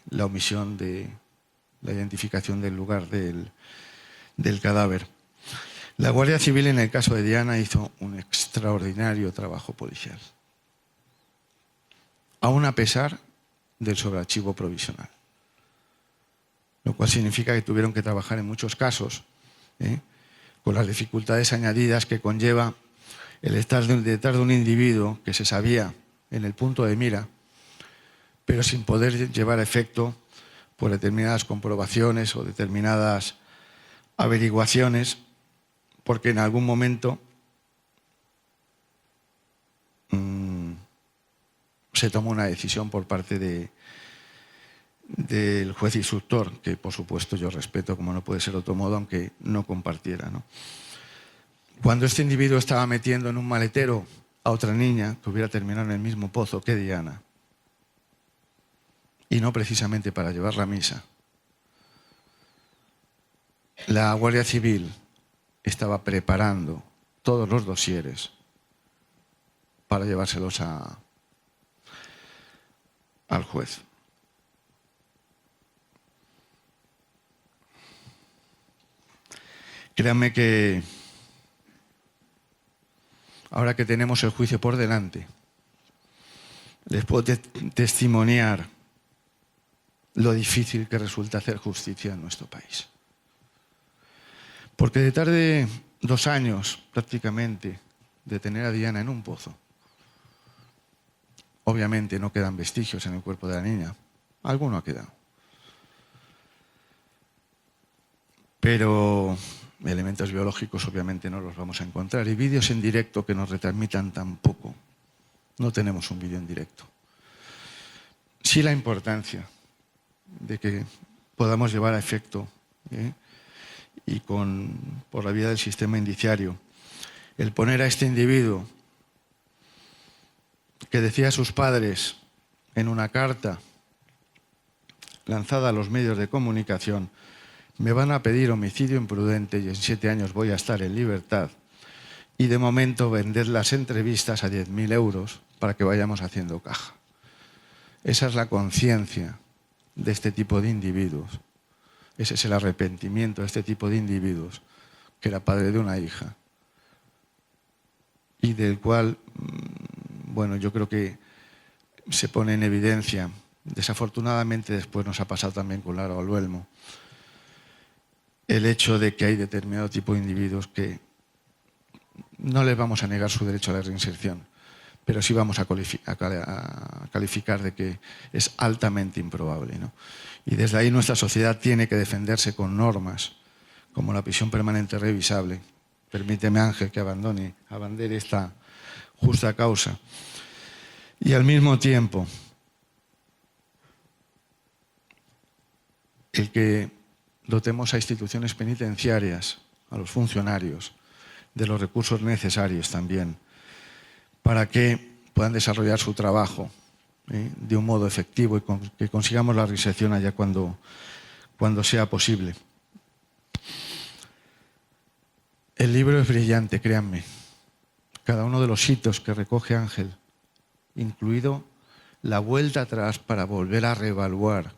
[SPEAKER 4] la omisión de la identificación del lugar del cadáver. La Guardia Civil en el caso de Diana hizo un extraordinario trabajo policial, aun a pesar del sobrearchivo provisional, lo cual significa que tuvieron que trabajar en muchos casos con las dificultades añadidas que conlleva el estar detrás de un individuo que se sabía en el punto de mira, pero sin poder llevar a efecto por determinadas comprobaciones o determinadas averiguaciones, porque en algún momento se tomó una decisión por parte del juez instructor, que por supuesto yo respeto como no puede ser de otro modo, aunque no compartiera, ¿no? Cuando este individuo estaba metiendo en un maletero a otra niña que hubiera terminado en el mismo pozo que Diana, y no precisamente para llevarla a misa, la Guardia Civil estaba preparando todos los dosieres para llevárselos al juez. Créanme que ahora que tenemos el juicio por delante, les puedo testimoniar lo difícil que resulta hacer justicia en nuestro país. Porque detrás de 2 años prácticamente de tener a Diana en un pozo, obviamente no quedan vestigios en el cuerpo de la niña, alguno ha quedado. Pero elementos biológicos obviamente no los vamos a encontrar, y vídeos en directo que nos retransmitan tampoco. No tenemos un vídeo en directo. Sí la importancia de que podamos llevar a efecto y por la vía del sistema indiciario el poner a este individuo que decía a sus padres en una carta lanzada a los medios de comunicación: me van a pedir homicidio imprudente y en 7 años voy a estar en libertad, y de momento vender las entrevistas a 10.000 euros para que vayamos haciendo caja. Esa es la conciencia de este tipo de individuos. Ese es el arrepentimiento de este tipo de individuos, que era padre de una hija y del cual, bueno, yo creo que se pone en evidencia. Desafortunadamente después nos ha pasado también con Lara Olluelmo. el hecho de que hay determinado tipo de individuos que no les vamos a negar su derecho a la reinserción, pero sí vamos a calificar de que es altamente improbable, ¿no? Y desde ahí nuestra sociedad tiene que defenderse con normas como la prisión permanente revisable. Permíteme, Ángel, que abandere esta justa causa. Y al mismo tiempo, el que dotemos a instituciones penitenciarias, a los funcionarios, de los recursos necesarios también, para que puedan desarrollar su trabajo de un modo efectivo y que consigamos la reinserción allá cuando sea posible. El libro es brillante, créanme. Cada uno de los hitos que recoge Ángel, incluido la vuelta atrás para volver a reevaluar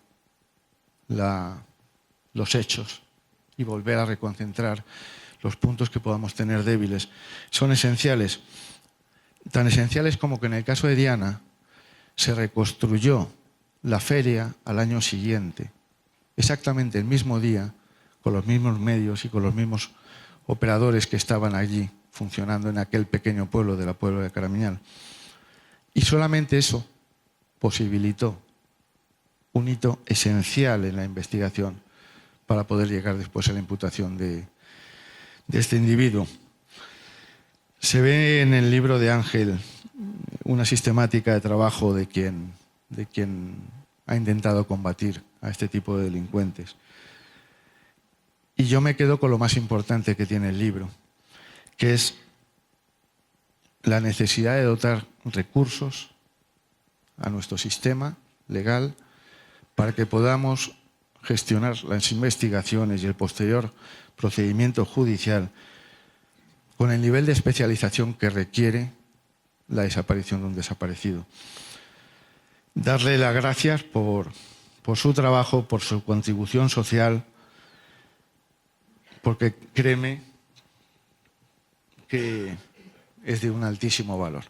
[SPEAKER 4] los hechos y volver a reconcentrar los puntos que podamos tener débiles, son esenciales. Tan esenciales como que en el caso de Diana se reconstruyó la feria al año siguiente, exactamente el mismo día, con los mismos medios y con los mismos operadores que estaban allí funcionando en aquel pequeño pueblo de la Puebla de Caramiñal. Y solamente eso posibilitó un hito esencial en la investigación para poder llegar después a la imputación de este individuo. Se ve en el libro de Ángel una sistemática de trabajo de quien ha intentado combatir a este tipo de delincuentes. Y yo me quedo con lo más importante que tiene el libro, que es la necesidad de dotar recursos a nuestro sistema legal para que podamos gestionar las investigaciones y el posterior procedimiento judicial con el nivel de especialización que requiere la desaparición de un desaparecido. Darle las gracias por su trabajo, por su contribución social, porque créeme que es de un altísimo valor.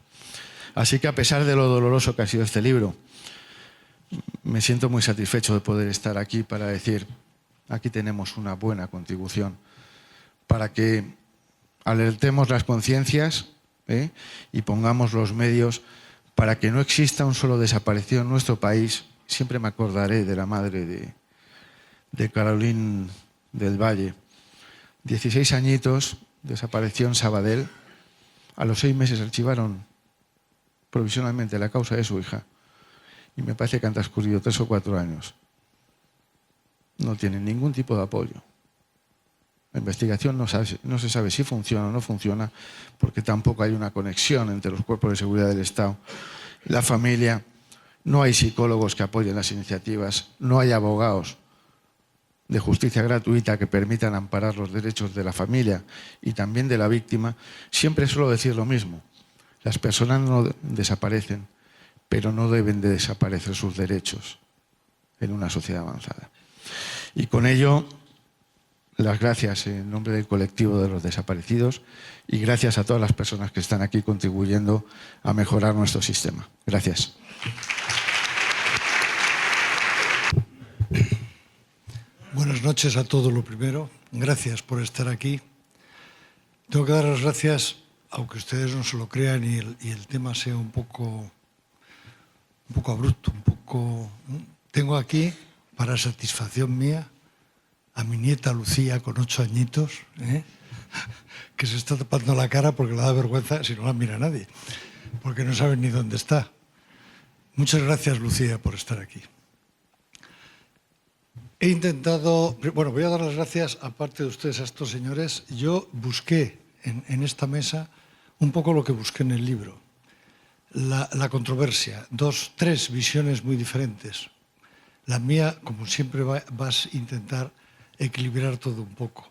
[SPEAKER 4] Así que a pesar de lo doloroso que ha sido este libro, me siento muy satisfecho de poder estar aquí para decir, aquí tenemos una buena contribución para que alertemos las conciencias y pongamos los medios para que no exista un solo desaparecido en nuestro país. Siempre me acordaré de la madre de Carolín del Valle. 16 añitos, desapareció en Sabadell. A los 6 meses archivaron provisionalmente la causa de su hija. Y me parece que han transcurrido 3 o 4 años. No tienen ningún tipo de apoyo. La investigación no se sabe si funciona o no funciona, porque tampoco hay una conexión entre los cuerpos de seguridad del Estado y la familia. No hay psicólogos que apoyen las iniciativas, no hay abogados de justicia gratuita que permitan amparar los derechos de la familia y también de la víctima. Siempre suelo decir lo mismo: las personas no desaparecen, pero no deben de desaparecer sus derechos en una sociedad avanzada. Y con ello, las gracias en nombre del colectivo de los desaparecidos y gracias a todas las personas que están aquí contribuyendo a mejorar nuestro sistema. Gracias.
[SPEAKER 5] Buenas noches a todos, lo primero. Gracias por estar aquí. Tengo que dar las gracias, aunque ustedes no se lo crean y el tema sea un poco abrupto, Tengo aquí, para satisfacción mía, a mi nieta Lucía, con 8 añitos, que se está tapando la cara porque le da vergüenza si no la mira nadie, porque no sabe ni dónde está. Muchas gracias, Lucía, por estar aquí. He intentado, bueno, voy a dar las gracias, aparte de ustedes, a estos señores. Yo busqué en esta mesa un poco lo que busqué en el libro. La controversia, 2, 3 visiones muy diferentes. La mía, como siempre, vas a intentar equilibrar todo un poco.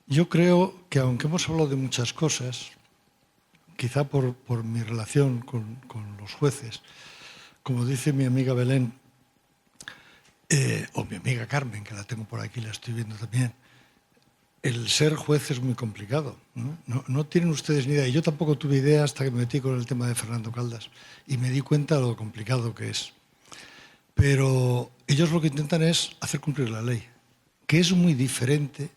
[SPEAKER 5] Yo creo que aunque hemos hablado de muchas cosas, quizá por mi relación con los jueces, como dice mi amiga Belén, o mi amiga Carmen, que la tengo por aquí, la estoy viendo también, el ser juez es muy complicado, ¿no? No tienen ustedes ni idea. Y yo tampoco tuve idea hasta que me metí con el tema de Fernando Caldas y me di cuenta de lo complicado que es. Pero ellos lo que intentan es hacer cumplir la ley, que es muy diferente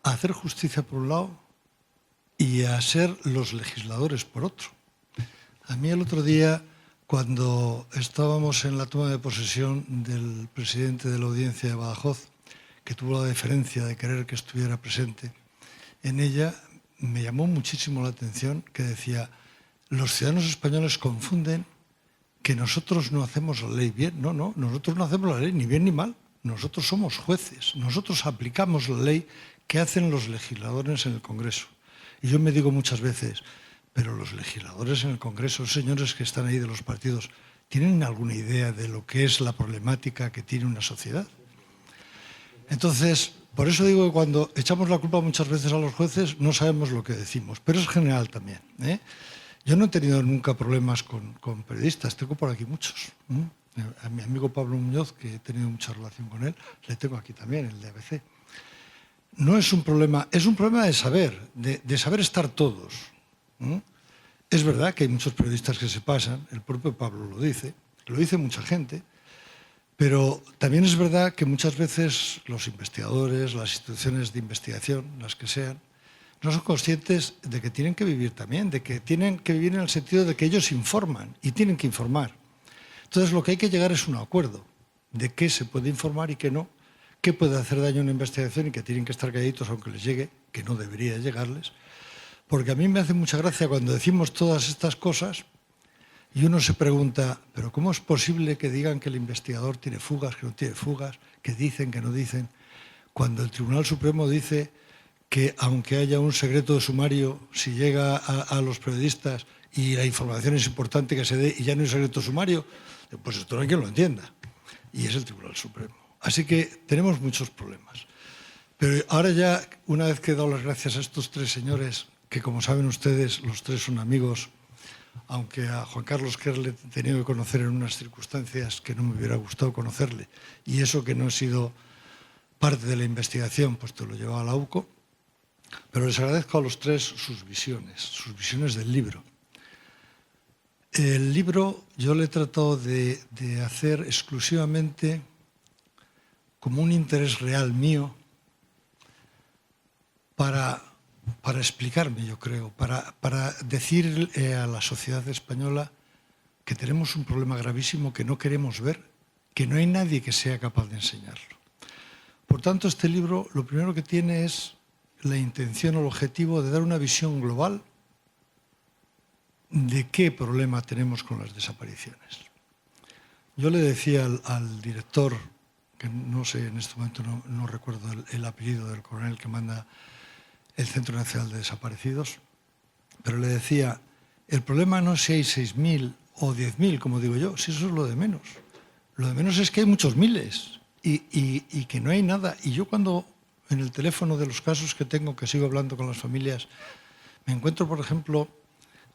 [SPEAKER 5] a hacer justicia por un lado y a ser los legisladores por otro. A mí el otro día, cuando estábamos en la toma de posesión del presidente de la Audiencia de Badajoz, que tuvo la deferencia de querer que estuviera presente, en ella me llamó muchísimo la atención que decía: los ciudadanos españoles confunden que nosotros no hacemos la ley bien. No, nosotros no hacemos la ley ni bien ni mal. Nosotros somos jueces, nosotros aplicamos la ley que hacen los legisladores en el Congreso. Y yo me digo muchas veces, pero los legisladores en el Congreso, los señores que están ahí de los partidos, ¿tienen alguna idea de lo que es la problemática que tiene una sociedad? Entonces, por eso digo que cuando echamos la culpa muchas veces a los jueces, no sabemos lo que decimos, pero es general también, ¿eh? Yo no he tenido nunca problemas con periodistas, tengo por aquí muchos. A mi amigo Pablo Muñoz, que he tenido mucha relación con él, le tengo aquí también, el de ABC. No es un problema, es un problema de saber estar todos. Es verdad que hay muchos periodistas que se pasan, el propio Pablo lo dice mucha gente, pero también es verdad que muchas veces los investigadores, las instituciones de investigación, las que sean, no son conscientes de que tienen que vivir también, de que tienen que vivir en el sentido de que ellos informan y tienen que informar. Entonces lo que hay que llegar es un acuerdo de qué se puede informar y qué no, qué puede hacer daño a una investigación y que tienen que estar calladitos aunque les llegue, que no debería llegarles. Porque a mí me hace mucha gracia cuando decimos todas estas cosas y uno se pregunta, ¿pero cómo es posible que digan que el investigador tiene fugas, que no tiene fugas, que dicen, que no dicen? Cuando el Tribunal Supremo dice que aunque haya un secreto de sumario, si llega a los periodistas y la información es importante que se dé y ya no hay secreto de sumario, pues esto no hay quien lo entienda. Y es el Tribunal Supremo. Así que tenemos muchos problemas. Pero ahora ya, una vez que he dado las gracias a estos tres señores, que como saben ustedes, los tres son amigos, aunque a Juan Carlos Quer le he tenido que conocer en unas circunstancias que no me hubiera gustado conocerle, y eso que no he sido parte de la investigación, pues te lo llevaba a la UCO, pero les agradezco a los tres sus visiones del libro. El libro yo le he tratado de hacer exclusivamente como un interés real mío para explicarme, yo creo, para decir a la sociedad española que tenemos un problema gravísimo que no queremos ver, que no hay nadie que sea capaz de enseñarlo. Por tanto, este libro lo primero que tiene es la intención o el objetivo de dar una visión global de qué problema tenemos con las desapariciones. Yo le decía al director, que no sé, en este momento no recuerdo el apellido del coronel que manda el Centro Nacional de Desaparecidos, pero le decía, el problema no es si hay 6.000 o 10.000, como digo yo, si eso es lo de menos. Lo de menos es que hay muchos miles y que no hay nada. Y yo cuando en el teléfono de los casos que tengo, que sigo hablando con las familias, me encuentro, por ejemplo,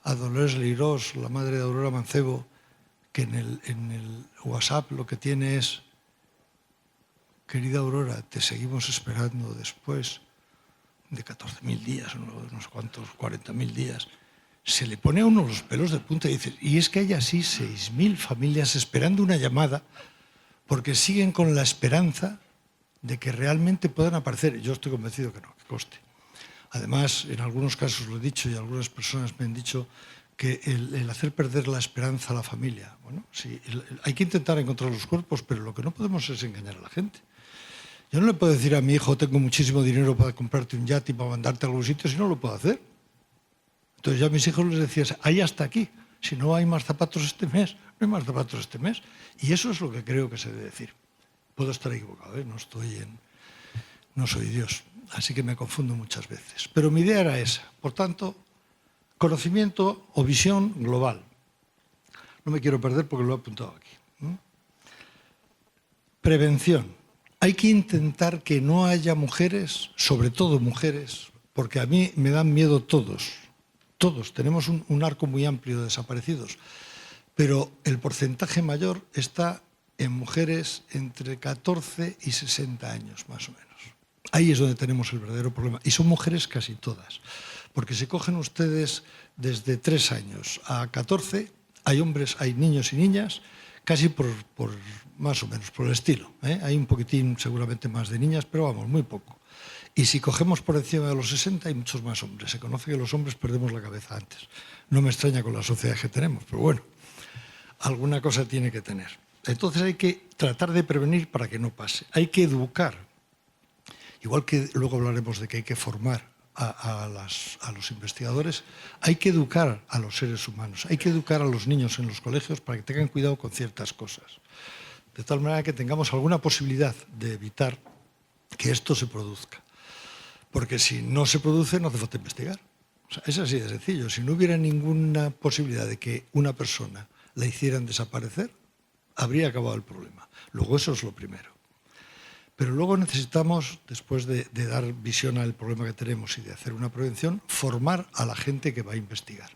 [SPEAKER 5] a Dolores Leirós, la madre de Aurora Mancebo, que en el WhatsApp lo que tiene es: querida Aurora, te seguimos esperando después de 14.000 días, no sé cuántos, 40.000 días. Se le pone a uno los pelos de punta y dice, y es que hay así 6.000 familias esperando una llamada porque siguen con la esperanza de que realmente puedan aparecer. Yo estoy convencido que no, que coste. Además, en algunos casos lo he dicho y algunas personas me han dicho que el hacer perder la esperanza a la familia. Bueno, sí, hay que intentar encontrar los cuerpos, pero lo que no podemos es engañar a la gente. Yo no le puedo decir a mi hijo, tengo muchísimo dinero para comprarte un yate y para mandarte a algún sitio, si no lo puedo hacer. Entonces ya a mis hijos les decía, hay hasta aquí. Si no hay más zapatos este mes, no hay más zapatos este mes. Y eso es lo que creo que se debe decir. Puedo estar equivocado, ¿eh? No soy Dios, así que me confundo muchas veces. Pero mi idea era esa. Por tanto, conocimiento o visión global. No me quiero perder porque lo he apuntado aquí. Prevención. Hay que intentar que no haya mujeres, sobre todo mujeres, porque a mí me dan miedo todos. Todos. Tenemos un arco muy amplio de desaparecidos. Pero el porcentaje mayor está en mujeres entre 14 y 60 años, más o menos. Ahí es donde tenemos el verdadero problema. Y son mujeres casi todas. Porque si cogen ustedes desde 3 años a 14, hay hombres, hay niños y niñas casi por más o menos, por el estilo. Hay un poquitín seguramente más de niñas, pero vamos, muy poco. Y si cogemos por encima de los 60 hay muchos más hombres. Se conoce que los hombres perdemos la cabeza antes. No me extraña con la sociedad que tenemos, pero bueno, alguna cosa tiene que tener. Entonces hay que tratar de prevenir para que no pase. Hay que educar. Igual que luego hablaremos de que hay que formar a los investigadores, hay que educar a los seres humanos, hay que educar a los niños en los colegios para que tengan cuidado con ciertas cosas. De tal manera que tengamos alguna posibilidad de evitar que esto se produzca. Porque si no se produce, no hace falta investigar. O sea, es así de sencillo. Si no hubiera ninguna posibilidad de que una persona la hicieran desaparecer, habría acabado el problema. Luego eso es lo primero. Pero luego necesitamos, después de dar visión al problema que tenemos y de hacer una prevención, formar a la gente que va a investigar.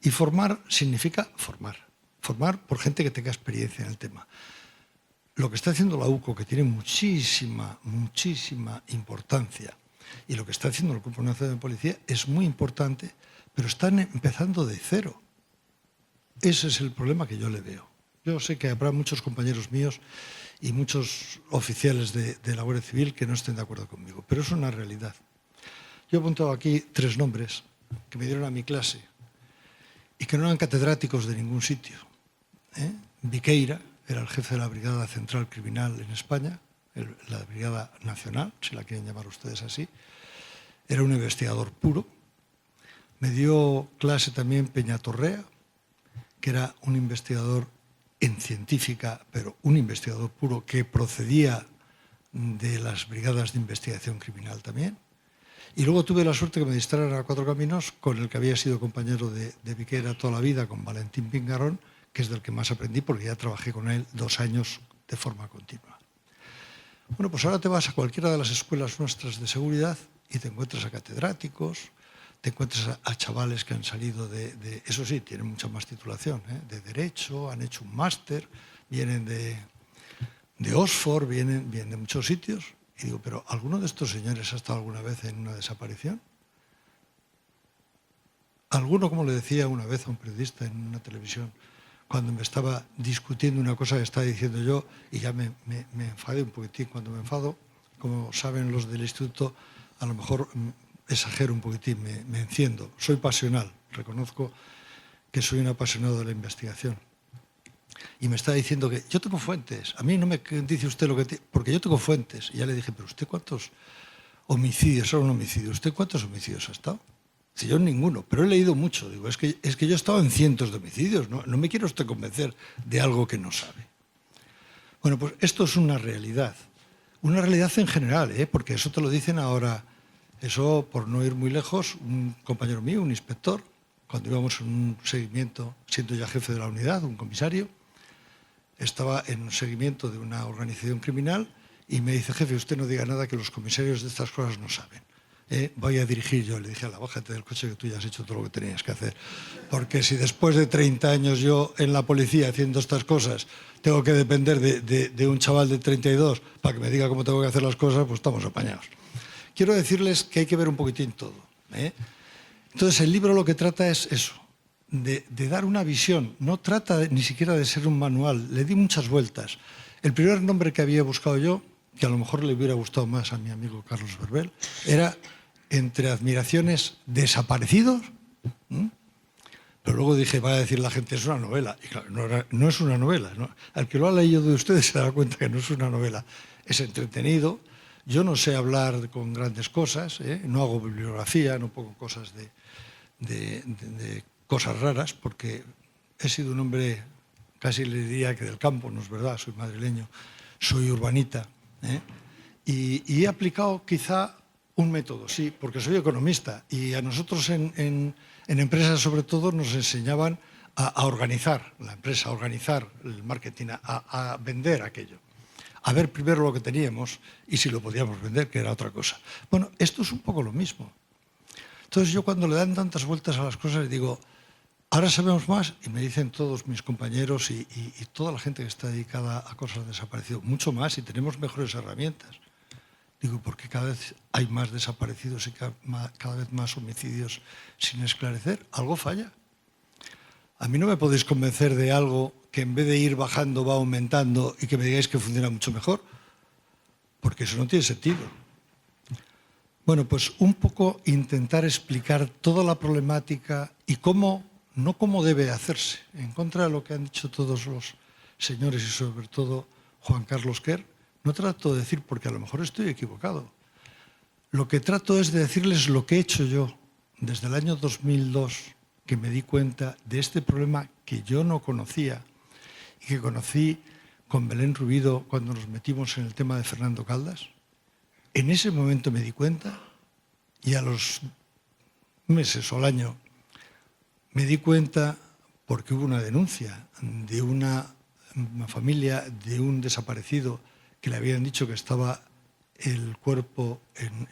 [SPEAKER 5] Y formar significa formar. Formar por gente que tenga experiencia en el tema. Lo que está haciendo la UCO, que tiene muchísima importancia, y lo que está haciendo el Cuerpo Nacional de Policía es muy importante, pero están empezando de cero. Ese es el problema que yo le veo. Yo sé que habrá muchos compañeros míos y muchos oficiales de la Guardia Civil que no estén de acuerdo conmigo, pero es una realidad. Yo he apuntado aquí 3 nombres que me dieron a mi clase y que no eran catedráticos de ningún sitio. Viqueira era el jefe de la Brigada Central Criminal en España, la Brigada Nacional, si la quieren llamar ustedes así. Era un investigador puro. Me dio clase también Peñatorrea, que era un investigador en científica, pero un investigador puro que procedía de las brigadas de investigación criminal también. Y luego tuve la suerte que me distraran a 4 caminos con el que había sido compañero de Viqueira toda la vida, con Valentín Pingarrón, que es del que más aprendí porque ya trabajé con él 2 años de forma continua. Bueno, pues ahora te vas a cualquiera de las escuelas nuestras de seguridad y te encuentras a catedráticos, te encuentras a chavales que han salido de eso sí, tienen mucha más titulación, de Derecho, han hecho un máster, vienen de Oxford, vienen de muchos sitios. Y digo, ¿pero alguno de estos señores ha estado alguna vez en una desaparición? Alguno, como le decía una vez a un periodista en una televisión, cuando me estaba discutiendo una cosa que estaba diciendo yo, y ya me enfadé un poquitín. Cuando me enfado, como saben los del instituto, a lo mejor exagero un poquitín, me enciendo. Soy pasional, reconozco que soy un apasionado de la investigación. Y me está diciendo que yo tengo fuentes, a mí no me dice usted lo que... porque yo tengo fuentes. Y ya le dije, pero ¿usted cuántos homicidios, solo un homicidio, ¿usted cuántos homicidios ha estado? Si yo ninguno, pero he leído mucho. Digo, es que yo he estado en cientos de homicidios, no me quiere usted convencer de algo que no sabe. Bueno, pues esto es una realidad en general, porque eso te lo dicen ahora. Eso, por no ir muy lejos, un compañero mío, un inspector, cuando íbamos en un seguimiento, siendo ya jefe de la unidad, un comisario, estaba en un seguimiento de una organización criminal y me dice, jefe, usted no diga nada que los comisarios de estas cosas no saben. Voy a dirigir yo. Le dije, bájate del coche que tú ya has hecho todo lo que tenías que hacer. Porque si después de 30 años yo en la policía haciendo estas cosas tengo que depender de un chaval de 32 para que me diga cómo tengo que hacer las cosas, pues estamos apañados. Quiero decirles que hay que ver un poquitín todo. Entonces, el libro lo que trata es eso, de dar una visión. No trata ni siquiera de ser un manual. Le di muchas vueltas. El primer nombre que había buscado yo, que a lo mejor le hubiera gustado más a mi amigo Carlos Verbel, era Entre admiraciones, desaparecidos. Pero luego dije, va a decir la gente, es una novela. Y claro, no es una novela. ¿No? Al que lo ha leído de ustedes se da cuenta que no es una novela. Es entretenido. Yo no sé hablar con grandes cosas, no hago bibliografía, no pongo cosas de cosas raras, porque he sido un hombre, casi le diría que del campo, no es verdad, soy madrileño, soy urbanita, y he aplicado quizá un método, sí, porque soy economista, y a nosotros en empresas sobre todo nos enseñaban a organizar la empresa, a organizar el marketing, a vender aquello. A ver primero lo que teníamos y si lo podíamos vender, que era otra cosa. Bueno, esto es un poco lo mismo. Entonces yo cuando le dan tantas vueltas a las cosas le digo, ahora sabemos más, y me dicen todos mis compañeros y toda la gente que está dedicada a cosas desaparecidas, mucho más y tenemos mejores herramientas. Digo, porque cada vez hay más desaparecidos y cada vez más homicidios sin esclarecer. Algo falla. A mí no me podéis convencer de algo que en vez de ir bajando va aumentando y que me digáis que funciona mucho mejor, porque eso no tiene sentido. Bueno, pues un poco intentar explicar toda la problemática y cómo, no cómo debe hacerse, en contra de lo que han dicho todos los señores y sobre todo Juan Carlos Quer. No trato de decir, porque a lo mejor estoy equivocado. Lo que trato es de decirles lo que he hecho yo desde el año 2002, que me di cuenta de este problema que yo no conocía y que conocí con Belén Rubido cuando nos metimos en el tema de Fernando Caldas. En ese momento me di cuenta y a los meses o al año me di cuenta porque hubo una denuncia de una familia de un desaparecido que le habían dicho que estaba el cuerpo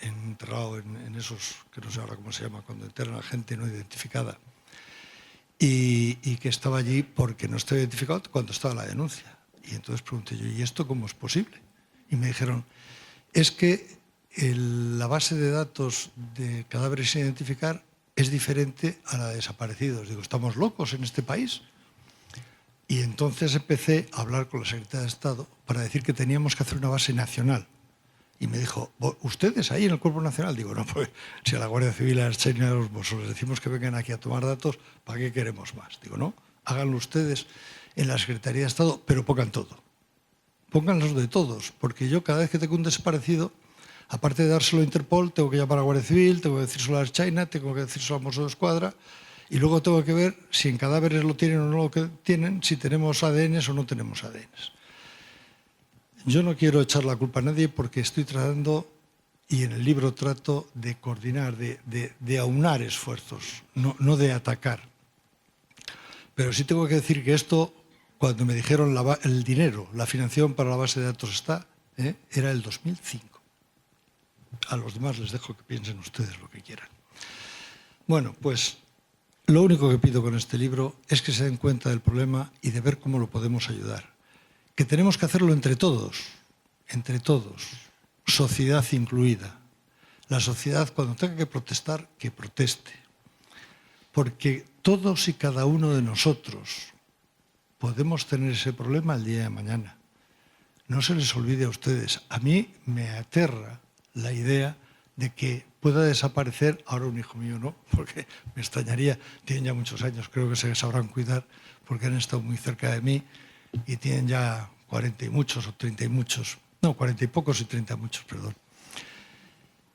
[SPEAKER 5] enterrado en esos, que no sé ahora cómo se llama, cuando enterran a gente no identificada, y que estaba allí porque no estaba identificado cuando estaba la denuncia. Y entonces pregunté yo, ¿y esto cómo es posible? Y me dijeron, es que la base de datos de cadáveres sin identificar es diferente a la de desaparecidos. Digo, ¿estamos locos en este país? Y entonces empecé a hablar con la Secretaría de Estado para decir que teníamos que hacer una base nacional. Y me dijo, ¿ustedes ahí en el Cuerpo Nacional? Digo, no, pues si a la Guardia Civil, a la Ertzaintza y a los Mossos les decimos que vengan aquí a tomar datos, ¿para qué queremos más? Digo, no, háganlo ustedes en la Secretaría de Estado, pero pongan todo. Pónganlos de todos, porque yo cada vez que tengo un desaparecido, aparte de dárselo a Interpol, tengo que llamar a la Guardia Civil, tengo que decírselo a la Ertzaintza, tengo que decírselo a Mossos de Escuadra, y luego tengo que ver si en cadáveres lo tienen o no lo tienen, si tenemos ADNs o no tenemos ADNs. Yo no quiero echar la culpa a nadie porque estoy tratando, y en el libro trato de coordinar, de aunar esfuerzos, no de atacar. Pero sí tengo que decir que esto, cuando me dijeron el dinero, la financiación para la base de datos está, era el 2005. A los demás les dejo que piensen ustedes lo que quieran. Bueno, pues lo único que pido con este libro es que se den cuenta del problema y de ver cómo lo podemos ayudar. Que tenemos que hacerlo entre todos, sociedad incluida. La sociedad, cuando tenga que protestar, que proteste. Porque todos y cada uno de nosotros podemos tener ese problema el día de mañana. No se les olvide a ustedes. A mí me aterra la idea de que pueda desaparecer, ahora un hijo mío no, porque me extrañaría, tienen ya muchos años, creo que se sabrán cuidar, porque han estado muy cerca de mí, y tienen ya 40 y muchos o 30 y muchos, no, 40 y pocos y 30 y muchos, perdón.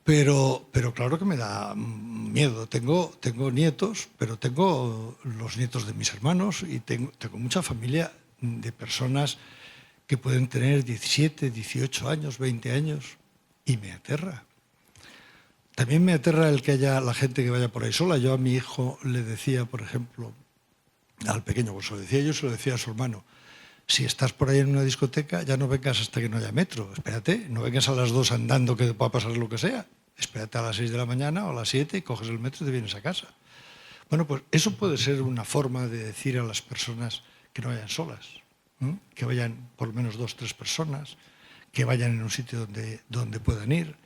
[SPEAKER 5] Pero claro que me da miedo. Tengo nietos, pero tengo los nietos de mis hermanos y tengo mucha familia de personas que pueden tener 17, 18 años, 20 años, y me aterra. También me aterra el que haya la gente que vaya por ahí sola. Yo a mi hijo le decía, por ejemplo, al pequeño, pues se lo decía yo, se lo decía a su hermano, si estás por ahí en una discoteca, ya no vengas hasta que no haya metro. Espérate, no vengas a las 2 andando que va a pasar lo que sea. Espérate a las 6 de la mañana o a las 7 y coges el metro y te vienes a casa. Bueno, pues eso puede ser una forma de decir a las personas que no vayan solas, que vayan por lo menos 2 o 3 personas, que vayan en un sitio donde puedan ir,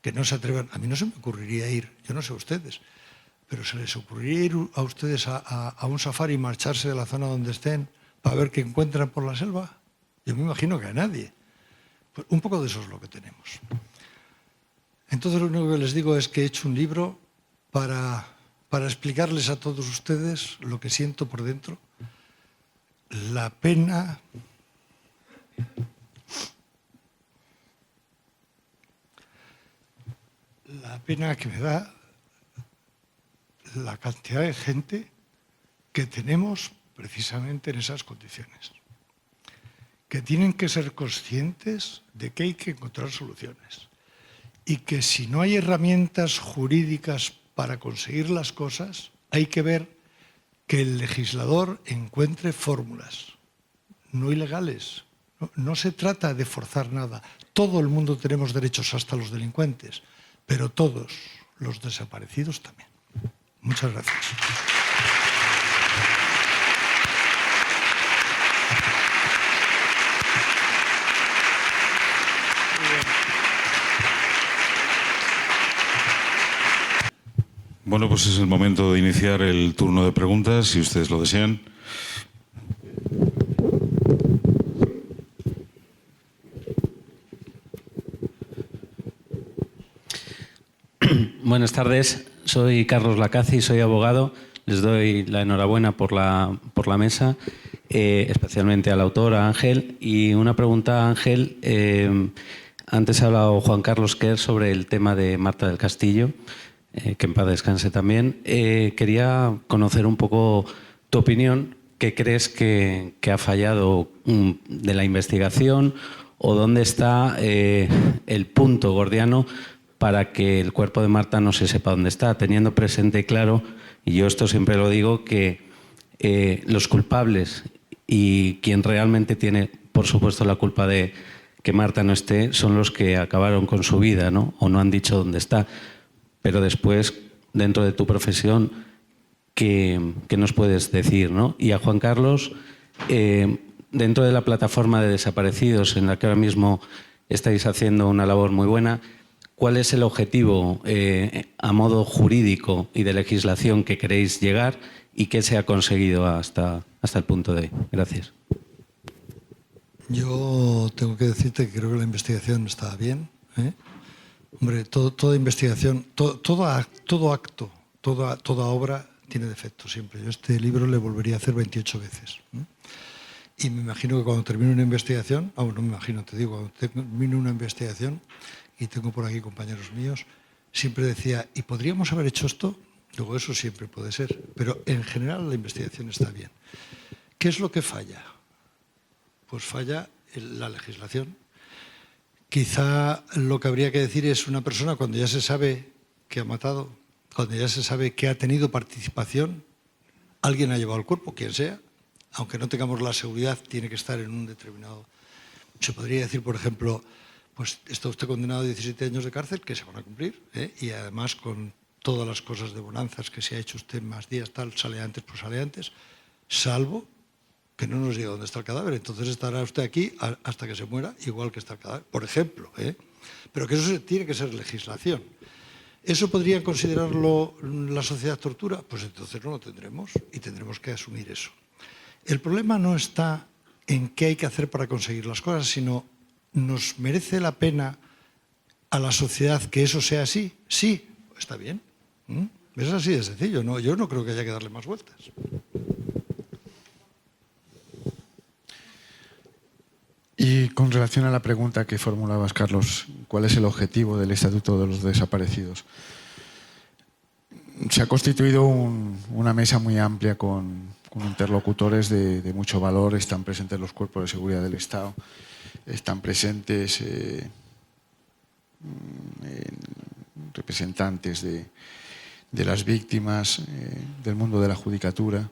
[SPEAKER 5] que no se atrevan. A mí no se me ocurriría ir, yo no sé a ustedes, pero ¿se les ocurriría ir a ustedes a un safari y marcharse de la zona donde estén para ver qué encuentran por la selva? Yo me imagino que a nadie. Pues un poco de eso es lo que tenemos. Entonces lo único que les digo es que he hecho un libro para explicarles a todos ustedes lo que siento por dentro, la pena que me da la cantidad de gente que tenemos precisamente en esas condiciones, que tienen que ser conscientes de que hay que encontrar soluciones y que si no hay herramientas jurídicas para conseguir las cosas, hay que ver que el legislador encuentre fórmulas, no ilegales. No se trata de forzar nada. Todo el mundo tenemos derechos, hasta los delincuentes, pero todos los desaparecidos también. Muchas gracias.
[SPEAKER 1] Bueno, pues es el momento de iniciar el turno de preguntas, si ustedes lo desean.
[SPEAKER 6] Buenas tardes, soy Carlos Lacazi, soy abogado. Les doy la enhorabuena por la mesa, especialmente al autor, a Ángel. Y una pregunta a Ángel. Antes ha hablado Juan Carlos Quer sobre el tema de Marta del Castillo, que en paz descanse también. Quería conocer un poco tu opinión. ¿Qué crees que ha fallado de la investigación o dónde está el punto gordiano para que el cuerpo de Marta no se sepa dónde está, teniendo presente claro, y yo esto siempre lo digo, que los culpables y quien realmente tiene, por supuesto, la culpa de que Marta no esté, son los que acabaron con su vida, ¿no? O no han dicho dónde está. Pero después, dentro de tu profesión, ¿qué nos puedes decir, ¿no? Y a Juan Carlos, dentro de la plataforma de desaparecidos, en la que ahora mismo estáis haciendo una labor muy buena, ¿cuál es el objetivo a modo jurídico y de legislación que queréis llegar y qué se ha conseguido hasta el punto de hoy? Gracias.
[SPEAKER 5] Yo tengo que decirte que creo que la investigación está bien, ¿eh? Hombre, toda investigación, todo acto, toda obra tiene defectos siempre. Yo este libro le volvería a hacer 28 veces. Y me imagino que cuando termine una investigación, no me imagino, te digo, cuando termine una investigación, y tengo por aquí compañeros míos, siempre decía, ¿y podríamos haber hecho esto? Luego eso siempre puede ser, pero en general la investigación está bien. ¿Qué es lo que falla? Pues falla la legislación. Quizá lo que habría que decir es una persona cuando ya se sabe que ha matado, cuando ya se sabe que ha tenido participación, alguien ha llevado el cuerpo, quien sea, aunque no tengamos la seguridad, tiene que estar en un determinado... Se podría decir, por ejemplo, pues está usted condenado a 17 años de cárcel, que se van a cumplir, y además con todas las cosas de bonanzas que se ha hecho usted más días, tal, sale antes, pues sale antes, salvo que no nos diga dónde está el cadáver. Entonces estará usted aquí hasta que se muera, igual que está el cadáver, por ejemplo. Pero que eso tiene que ser legislación. ¿Eso podría considerarlo la sociedad tortura? Pues entonces no lo tendremos y tendremos que asumir eso. El problema no está en qué hay que hacer para conseguir las cosas, sino ¿nos merece la pena a la sociedad que eso sea así? Sí, está bien. Es así de sencillo. No, yo no creo que haya que darle más vueltas.
[SPEAKER 4] Y con relación a la pregunta que formulabas, Carlos, ¿cuál es el objetivo del Estatuto de los Desaparecidos? Se ha constituido una mesa muy amplia con interlocutores de mucho valor. Están presentes los cuerpos de seguridad del Estado, están presentes representantes de las víctimas, del mundo de la judicatura.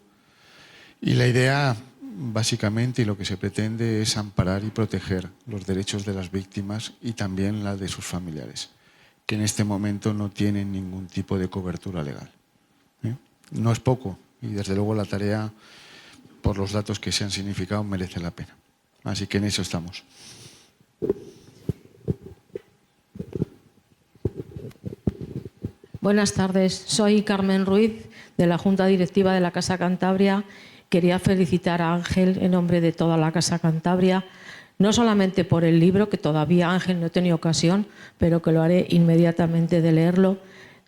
[SPEAKER 4] Y la idea, básicamente, y lo que se pretende es amparar y proteger los derechos de las víctimas y también la de sus familiares, que en este momento no tienen ningún tipo de cobertura legal. No es poco y desde luego la tarea, por los datos que se han significado, merece la pena. Así que en eso estamos.
[SPEAKER 7] Buenas tardes, soy Carmen Ruiz, de la Junta Directiva de la Casa Cantabria. Quería felicitar a Ángel en nombre de toda la Casa Cantabria, no solamente por el libro, que todavía Ángel no he tenido ocasión, pero que lo haré inmediatamente de leerlo.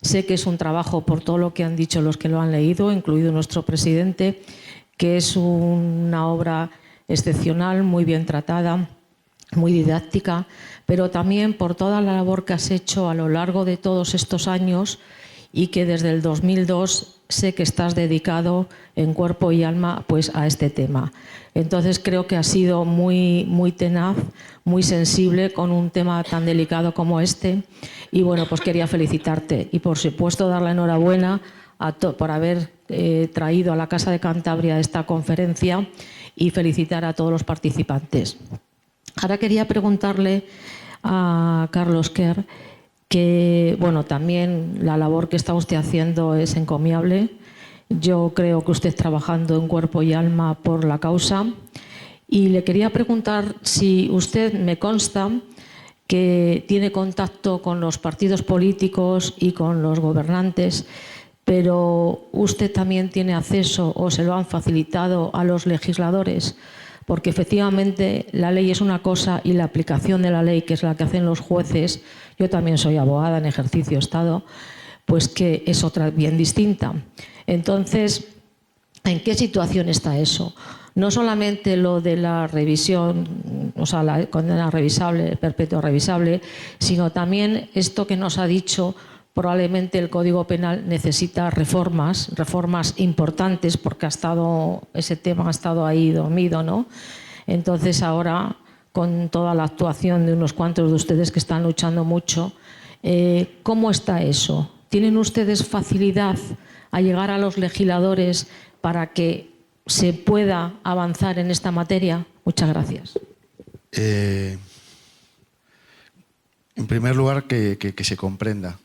[SPEAKER 7] Sé que es un trabajo por todo lo que han dicho los que lo han leído, incluido nuestro presidente, que es una obra excepcional, muy bien tratada, muy didáctica, pero también por toda la labor que has hecho a lo largo de todos estos años y que desde el 2002 sé que estás dedicado en cuerpo y alma pues a este tema. Entonces creo que has sido muy tenaz, muy sensible con un tema tan delicado como este y bueno, pues quería felicitarte y por supuesto dar la enhorabuena por haber traído a la Casa de Cantabria esta conferencia y felicitar a todos los participantes. Ahora quería preguntarle a Carlos Quer que, bueno, también la labor que está usted haciendo es encomiable. Yo creo que usted está trabajando en cuerpo y alma por la causa. Y le quería preguntar si usted, me consta, que tiene contacto con los partidos políticos y con los gobernantes, pero usted también tiene acceso o se lo han facilitado a los legisladores, porque efectivamente la ley es una cosa y la aplicación de la ley, que es la que hacen los jueces, yo también soy abogada en ejercicio de Estado, pues que es otra bien distinta. Entonces, ¿en qué situación está eso? No solamente lo de la revisión, o sea, la condena revisable, perpetua revisable, sino también esto que nos ha dicho, probablemente el Código Penal necesita reformas importantes, porque ese tema ha estado ahí dormido, ¿no? Entonces ahora, con toda la actuación de unos cuantos de ustedes que están luchando mucho, ¿cómo está eso? ¿Tienen ustedes facilidad a llegar a los legisladores para que se pueda avanzar en esta materia? Muchas gracias.
[SPEAKER 4] En primer lugar, que se comprenda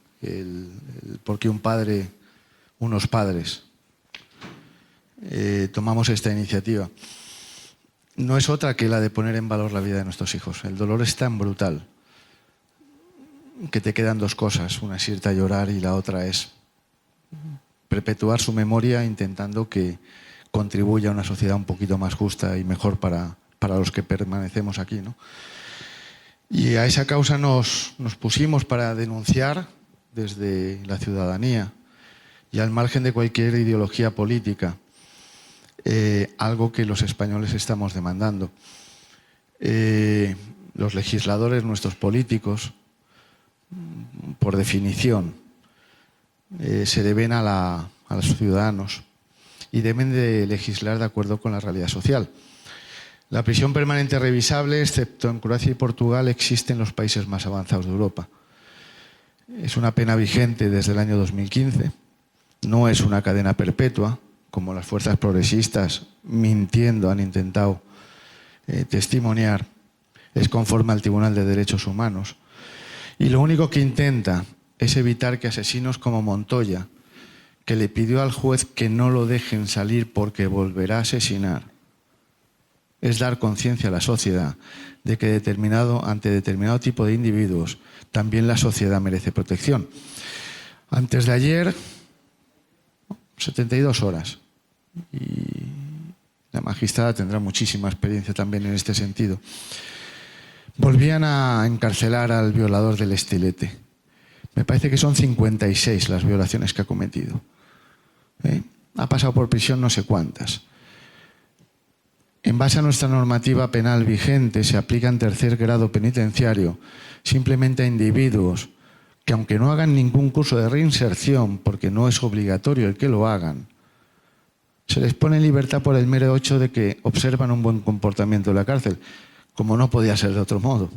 [SPEAKER 4] por qué unos padres tomamos esta iniciativa. No es otra que la de poner en valor la vida de nuestros hijos. El dolor es tan brutal que te quedan dos cosas. Una es irte a llorar y la otra es perpetuar su memoria intentando que contribuya a una sociedad un poquito más justa y mejor para los que permanecemos aquí, ¿no? Y a esa causa nos pusimos para denunciar desde la ciudadanía y al margen de cualquier ideología política, algo que los españoles estamos demandando. Los legisladores, nuestros políticos, por definición, se deben a los ciudadanos y deben de legislar de acuerdo con la realidad social. La prisión permanente revisable, excepto en Croacia y Portugal, existe en los países más avanzados de Europa. Es una pena vigente desde el año 2015, no es una cadena perpetua, como las fuerzas progresistas, mintiendo, han intentado testimoniar, es conforme al Tribunal de Derechos Humanos. Y lo único que intenta es evitar que asesinos como Montoya, que le pidió al juez que no lo dejen salir porque volverá a asesinar, es dar conciencia a la sociedad de que ante determinado tipo de individuos también la sociedad merece protección. Antes de ayer, 72 horas. Y la magistrada tendrá muchísima experiencia también en este sentido. Volvían a encarcelar al violador del estilete. Me parece que son 56 las violaciones que ha cometido. Ha pasado por prisión no sé cuántas. En base a nuestra normativa penal vigente, se aplica en tercer grado penitenciario simplemente a individuos que, aunque no hagan ningún curso de reinserción, porque no es obligatorio el que lo hagan, se les pone en libertad por el mero hecho de que observan un buen comportamiento en la cárcel, como no podía ser de otro modo.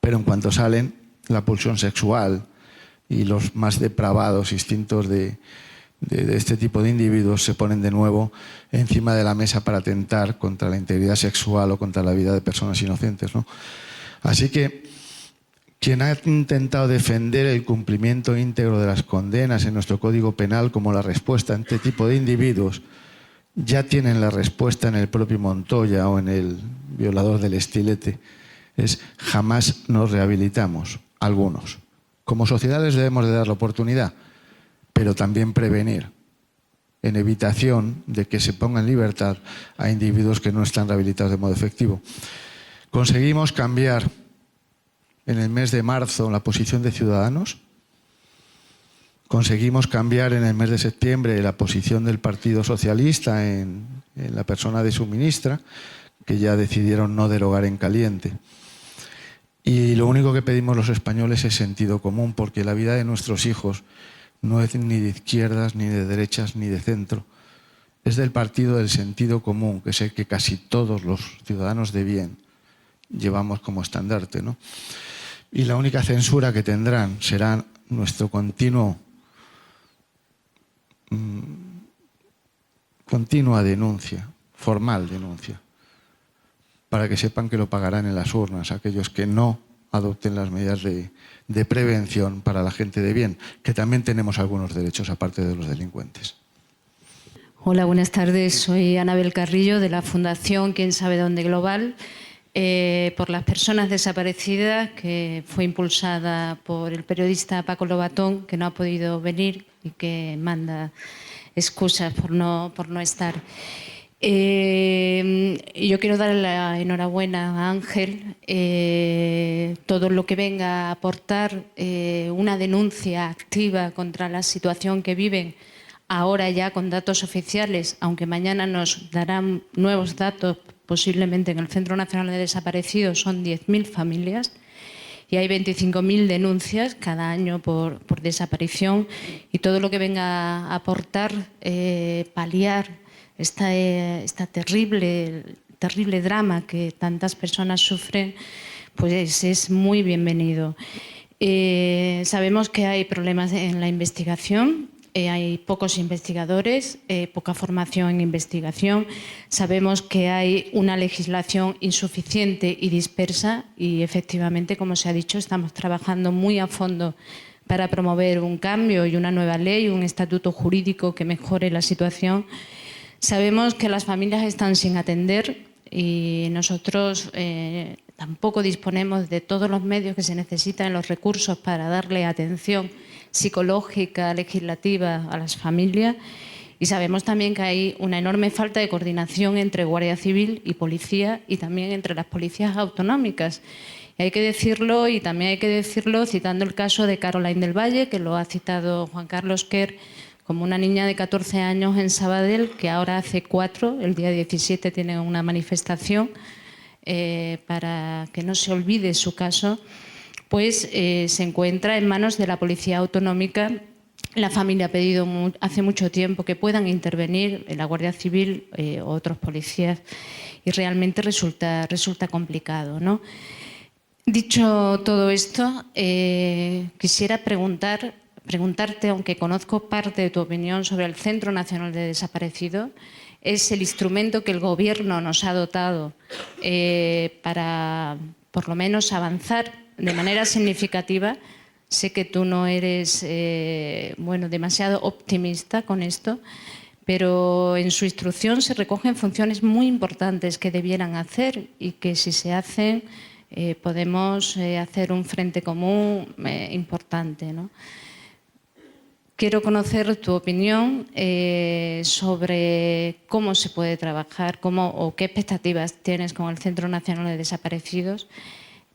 [SPEAKER 4] Pero en cuanto salen, la pulsión sexual y los más depravados instintos de este tipo de individuos se ponen de nuevo encima de la mesa para atentar contra la integridad sexual o contra la vida de personas inocentes, ¿no? Así que quien ha intentado defender el cumplimiento íntegro de las condenas en nuestro Código Penal como la respuesta a este tipo de individuos, ya tienen la respuesta en el propio Montoya o en el violador del estilete. Es jamás nos rehabilitamos, algunos. Como sociedad les debemos de dar la oportunidad, pero también prevenir, en evitación de que se ponga en libertad a individuos que no están rehabilitados de modo efectivo. Conseguimos cambiar en el mes de marzo la posición de Ciudadanos, conseguimos cambiar en el mes de septiembre la posición del Partido Socialista en la persona de su ministra, que ya decidieron no derogar en caliente. Y lo único que pedimos los españoles es sentido común, porque la vida de nuestros hijos no es ni de izquierdas, ni de derechas, ni de centro. Es del partido del sentido común, que sé que casi todos los ciudadanos de bien llevamos como estandarte, ¿no? Y la única censura que tendrán será nuestro continua denuncia, formal denuncia, para que sepan que lo pagarán en las urnas aquellos que no adopten las medidas de prevención para la gente de bien, que también tenemos algunos derechos aparte de los delincuentes.
[SPEAKER 8] Hola, buenas tardes. Soy Anabel Carrillo, de la Fundación Quién sabe dónde Global, por las personas desaparecidas, que fue impulsada por el periodista Paco Lobatón, que no ha podido venir y que manda excusas por no estar. Y yo quiero darle la enhorabuena a Ángel. Todo lo que venga a aportar una denuncia activa contra la situación que viven ahora ya con datos oficiales, aunque mañana nos darán nuevos datos, posiblemente en el Centro Nacional de Desaparecidos son 10.000 familias y hay 25.000 denuncias cada año por desaparición, y todo lo que venga a aportar, paliar esta terrible drama que tantas personas sufren, pues es muy bienvenido. Sabemos que hay problemas en la investigación. Hay pocos investigadores, poca formación en investigación. Sabemos que hay una legislación insuficiente y dispersa y, efectivamente, como se ha dicho, estamos trabajando muy a fondo para promover un cambio y una nueva ley, un estatuto jurídico que mejore la situación. Sabemos que las familias están sin atender y nosotros tampoco disponemos de todos los medios que se necesitan, los recursos para darle atención psicológica, legislativa a las familias, y sabemos también que hay una enorme falta de coordinación entre Guardia Civil y Policía, y también entre las policías autonómicas. Y hay que decirlo, y también hay que decirlo citando el caso de Caroline del Valle, que lo ha citado Juan Carlos Quer, como una niña de 14 años en Sabadell, que ahora hace 4, el día 17 tiene una manifestación para que no se olvide su caso, pues se encuentra en manos de la Policía Autonómica. La familia ha pedido hace mucho tiempo que puedan intervenir la Guardia Civil o otros policías, y realmente resulta complicado, ¿no? Dicho todo esto, quisiera preguntarte, aunque conozco parte de tu opinión sobre el Centro Nacional de Desaparecidos, es el instrumento que el Gobierno nos ha dotado para, por lo menos, avanzar de manera significativa. Sé que tú no eres demasiado optimista con esto, pero en su instrucción se recogen funciones muy importantes que debieran hacer y que, si se hacen, podemos hacer un frente común importante, ¿no? Quiero conocer tu opinión sobre cómo se puede trabajar, o qué expectativas tienes con el Centro Nacional de Desaparecidos.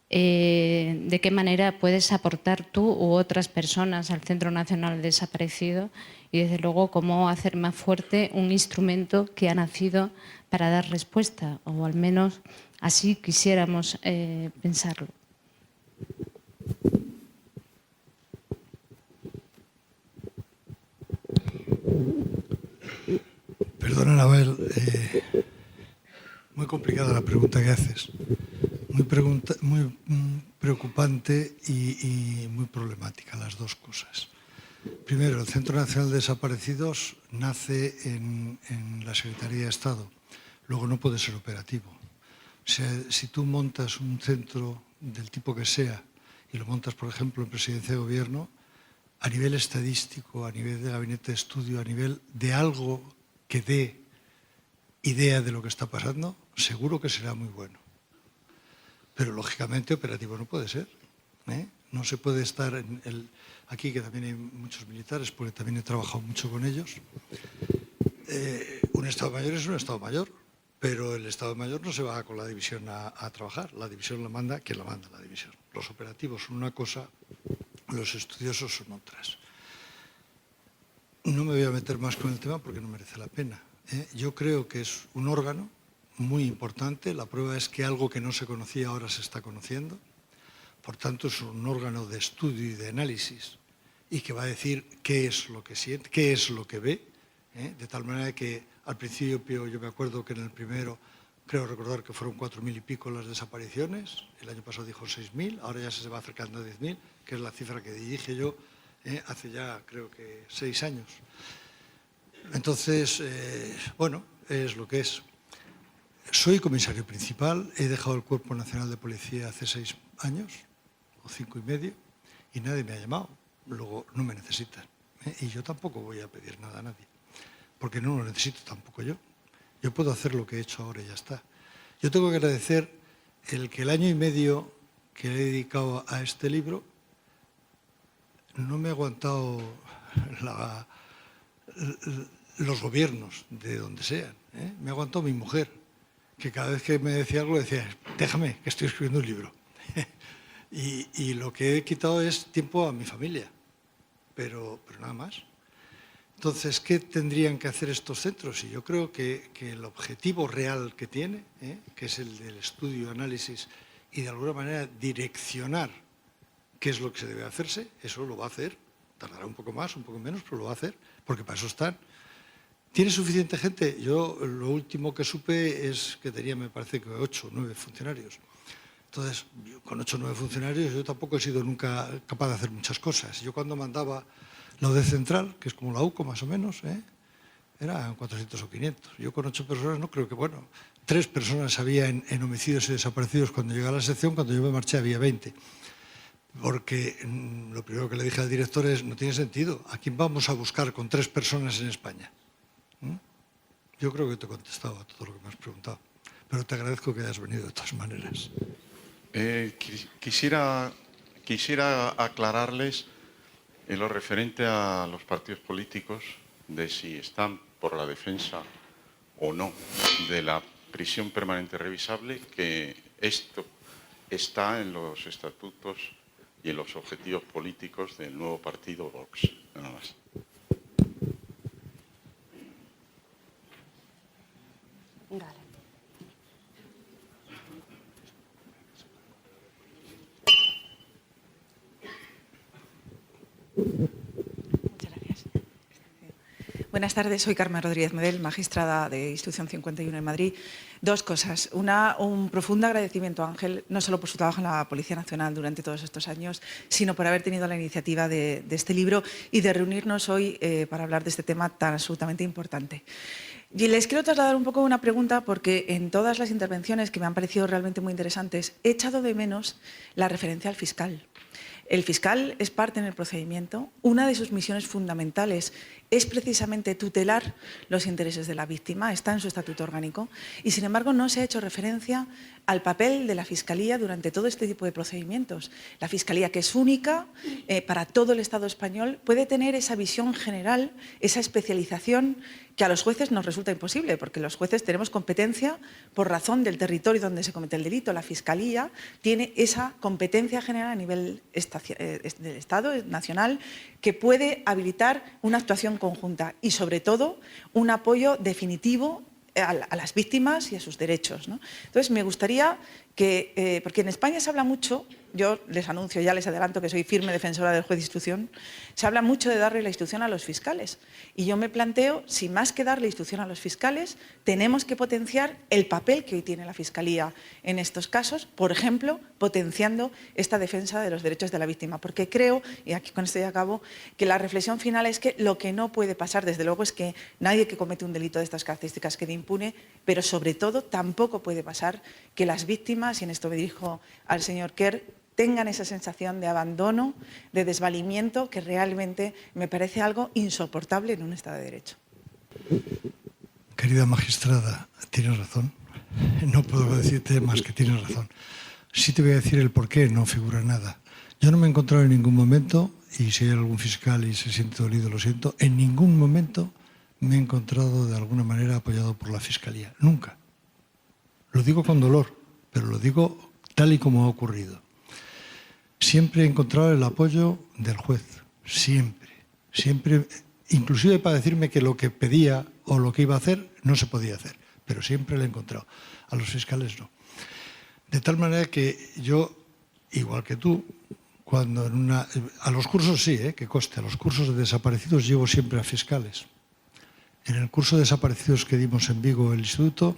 [SPEAKER 8] De qué manera puedes aportar tú u otras personas al Centro Nacional de Desaparecidos, y, desde luego, cómo hacer más fuerte un instrumento que ha nacido para dar respuesta, o al menos así quisiéramos pensarlo.
[SPEAKER 5] Perdona, Anabel, muy complicada la pregunta que haces. Muy preocupante y muy problemática, las dos cosas. Primero, el Centro Nacional de Desaparecidos nace en la Secretaría de Estado. Luego no puede ser operativo. O sea, si tú montas un centro del tipo que sea y lo montas, por ejemplo, en Presidencia de Gobierno, a nivel estadístico, a nivel de gabinete de estudio, a nivel de algo que dé idea de lo que está pasando, seguro que será muy bueno. Pero, lógicamente, operativo no puede ser, ¿eh? No se puede estar aquí, que también hay muchos militares, porque también he trabajado mucho con ellos. Un Estado Mayor es un Estado Mayor, pero el Estado Mayor no se va con la división a trabajar. La división la manda quien la manda, la división. Los operativos son una cosa, los estudiosos son otras. No me voy a meter más con el tema porque no merece la pena, ¿eh? Yo creo que es un órgano muy importante. La prueba es que algo que no se conocía ahora se está conociendo. Por tanto, es un órgano de estudio y de análisis, y que va a decir qué es lo que siente, qué es lo que ve, ¿eh? De tal manera que al principio yo me acuerdo que en el primero, creo recordar que fueron 4.000 y pico las desapariciones. El año pasado dijo 6.000, ahora ya se va acercando a 10.000, que es la cifra que dije yo hace ya, creo que, 6 años. Entonces, bueno, es lo que es. Soy comisario principal, he dejado el Cuerpo Nacional de Policía hace 6 años, o 5 y medio, y nadie me ha llamado. Luego, no me necesitan, ¿eh? Y yo tampoco voy a pedir nada a nadie, porque no lo necesito tampoco yo. Yo puedo hacer lo que he hecho ahora y ya está. Yo tengo que agradecer el año y medio que le he dedicado a este libro, no me ha aguantado los gobiernos de donde sean, ¿eh? Me ha aguantado mi mujer, que cada vez que me decía algo decía, déjame, que estoy escribiendo un libro. y lo que he quitado es tiempo a mi familia, pero nada más. Entonces, ¿qué tendrían que hacer estos centros? Y yo creo que el objetivo real que tiene, que es el del estudio, análisis y de alguna manera direccionar qué es lo que se debe hacerse, eso lo va a hacer. Tardará un poco más, un poco menos, pero lo va a hacer, porque para eso están. ¿Tiene suficiente gente? Yo lo último que supe es que tenía, me parece que 8 o 9 funcionarios. Entonces, con 8 o 9 funcionarios yo tampoco he sido nunca capaz de hacer muchas cosas. Yo cuando mandaba la ODE Central, que es como la UCO más o menos, eran 400 o 500. Yo con 8 personas no creo que, bueno, 3 personas había en homicidios y desaparecidos cuando llegué a la sección, cuando yo me marché había 20. Porque lo primero que le dije al director es, no tiene sentido, ¿a quién vamos a buscar con 3 personas en España? Yo creo que te he contestado a todo lo que me has preguntado, pero te agradezco que hayas venido de todas maneras.
[SPEAKER 9] Quisiera aclararles en lo referente a los partidos políticos de si están por la defensa o no de la prisión permanente revisable, que esto está en los estatutos y en los objetivos políticos del nuevo partido Vox. Nada más.
[SPEAKER 10] Vale. Muchas gracias. Buenas tardes, soy Carmen Rodríguez Medel, magistrada de Instrucción 51 en Madrid. 2 cosas. Una, un profundo agradecimiento a Ángel, no solo por su trabajo en la Policía Nacional durante todos estos años, sino por haber tenido la iniciativa de este libro y de reunirnos hoy para hablar de este tema tan absolutamente importante. Y les quiero trasladar un poco una pregunta porque en todas las intervenciones que me han parecido realmente muy interesantes he echado de menos la referencia al fiscal. El fiscal es parte en el procedimiento. Una de sus misiones fundamentales es precisamente tutelar los intereses de la víctima, está en su estatuto orgánico, y sin embargo no se ha hecho referencia al papel de la Fiscalía durante todo este tipo de procedimientos. La Fiscalía, que es única para todo el Estado español, puede tener esa visión general, esa especialización que a los jueces nos resulta imposible, porque los jueces tenemos competencia por razón del territorio donde se comete el delito. La Fiscalía tiene esa competencia general a nivel del Estado nacional que puede habilitar una actuación conjunta y, sobre todo, un apoyo definitivo a las víctimas y a sus derechos, ¿no? Entonces, me gustaría que, porque en España se habla mucho, yo les anuncio, ya les adelanto que soy firme defensora del juez de instrucción, se habla mucho de darle la instrucción a los fiscales. Y yo me planteo, si más que darle instrucción a los fiscales, tenemos que potenciar el papel que hoy tiene la Fiscalía en estos casos, por ejemplo, potenciando esta defensa de los derechos de la víctima. Porque creo, y aquí con esto ya acabo, que la reflexión final es que lo que no puede pasar, desde luego, es que nadie que comete un delito de estas características quede impune, pero sobre todo tampoco puede pasar que las víctimas, y en esto me dirijo al señor Kerr, tengan esa sensación de abandono, de desvalimiento, que realmente me parece algo insoportable en un Estado de Derecho.
[SPEAKER 5] Querida magistrada, tienes razón. No puedo decirte más que tienes razón. Sí te voy a decir el por qué no figura nada. Yo no me he encontrado en ningún momento, y si hay algún fiscal y se siente dolido, lo siento, en ningún momento me he encontrado de alguna manera apoyado por la Fiscalía. Nunca. Lo digo con dolor, pero lo digo tal y como ha ocurrido. Siempre he encontrado el apoyo del juez, siempre, siempre, inclusive para decirme que lo que pedía o lo que iba a hacer no se podía hacer, pero siempre lo he encontrado. A los fiscales no. De tal manera que yo, igual que tú, cuando a los cursos sí, que conste, a los cursos de desaparecidos llevo siempre a fiscales. En el curso de desaparecidos que dimos en Vigo, el instituto,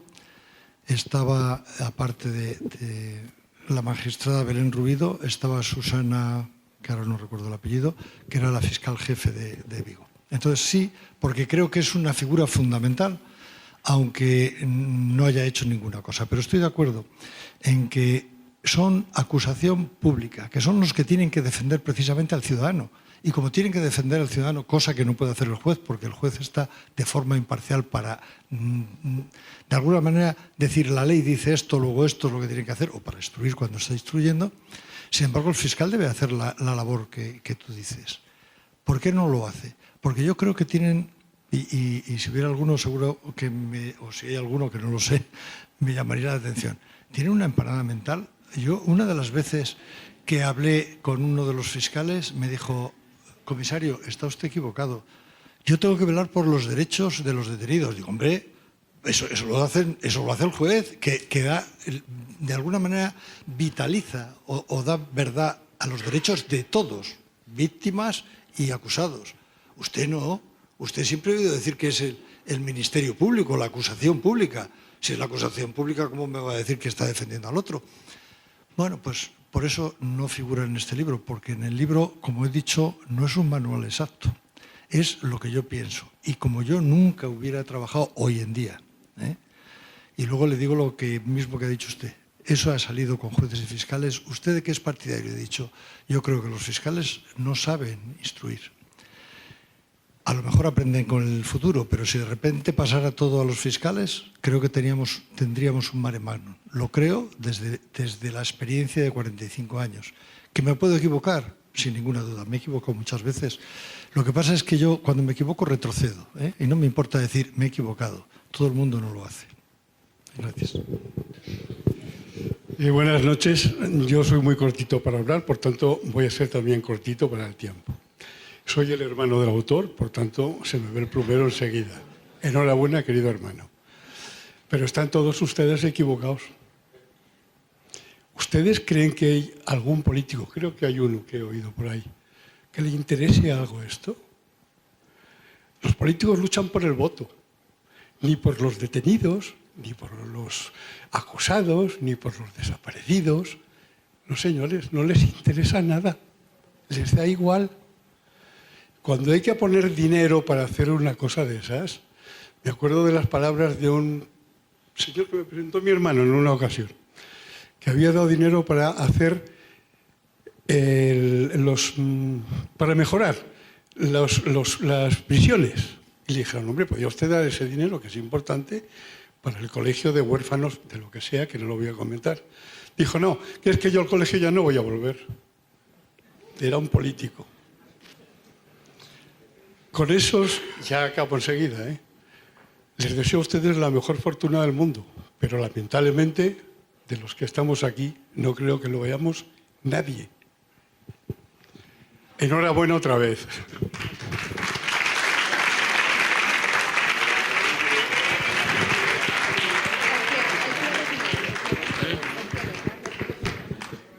[SPEAKER 5] estaba, aparte de la magistrada Belén Rubido, estaba Susana, que ahora no recuerdo el apellido, que era la fiscal jefe de Vigo. Entonces sí, porque creo que es una figura fundamental, aunque no haya hecho ninguna cosa. Pero estoy de acuerdo en que son acusación pública, que son los que tienen que defender precisamente al ciudadano. Y como tienen que defender al ciudadano, cosa que no puede hacer el juez, porque el juez está de forma imparcial para, de alguna manera, decir la ley dice esto, luego esto es lo que tiene que hacer, o para instruir cuando está instruyendo. Sin embargo, el fiscal debe hacer la labor que tú dices. ¿Por qué no lo hace? Porque yo creo que tienen, y si hubiera alguno seguro que o si hay alguno que no lo sé, me llamaría la atención. ¿Tiene una empanada mental? Yo, una de las veces que hablé con uno de los fiscales, me dijo, comisario, está usted equivocado. Yo tengo que velar por los derechos de los detenidos. Digo, hombre, eso lo hace el juez, que da, de alguna manera vitaliza o da verdad a los derechos de todos, víctimas y acusados. Usted no. Usted siempre ha oído decir que es el Ministerio Público, la acusación pública. Si es la acusación pública, ¿cómo me va a decir que está defendiendo al otro? Bueno, pues por eso no figura en este libro, porque en el libro, como he dicho, no es un manual exacto. Es lo que yo pienso. Y como yo nunca hubiera trabajado hoy en día, y luego le digo lo mismo que ha dicho usted. Eso ha salido con jueces y fiscales. ¿Usted de qué es partidario? He dicho, yo creo que los fiscales no saben instruir. A lo mejor aprenden con el futuro, pero si de repente pasara todo a los fiscales, creo que tendríamos un mare magnum. Lo creo desde la experiencia de 45 años. ¿Que me puedo equivocar? Sin ninguna duda, me he equivocado muchas veces. Lo que pasa es que yo, cuando me equivoco, retrocedo, y no me importa decir, me he equivocado. Todo el mundo no lo hace. Gracias.
[SPEAKER 11] Buenas noches. Yo soy muy cortito para hablar, por tanto voy a ser también cortito para el tiempo. Soy el hermano del autor, por tanto se me ve el plumero enseguida. Enhorabuena, querido hermano. Pero están todos ustedes equivocados. ¿Ustedes creen que hay algún político, creo que hay uno que he oído por ahí, que le interese algo esto? Los políticos luchan por el voto, ni por los detenidos, ni por los acusados, ni por los desaparecidos. No, señores, no les interesa nada, les da igual. Cuando hay que poner dinero para hacer una cosa de esas, me acuerdo de las palabras de un señor que me presentó mi hermano en una ocasión, que había dado dinero para hacer para mejorar las prisiones. Y le dijeron, hombre, podría usted dar ese dinero, que es importante, para el colegio de huérfanos, de lo que sea, que no lo voy a comentar. Dijo, no, que es que yo al colegio ya no voy a volver. Era un político. Con esos, ya acabo enseguida, les deseo a ustedes la mejor fortuna del mundo, pero lamentablemente, de los que estamos aquí, no creo que lo veamos nadie. Enhorabuena otra vez.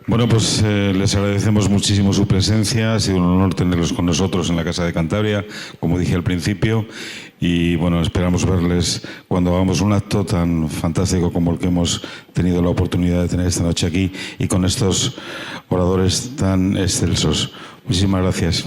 [SPEAKER 1] Bueno, pues les agradecemos muchísimo su presencia. Ha sido un honor tenerlos con nosotros en la Casa de Cantabria, como dije al principio. Y bueno, esperamos verles cuando hagamos un acto tan fantástico como el que hemos tenido la oportunidad de tener esta noche aquí y con estos oradores tan excelsos. Muchísimas gracias.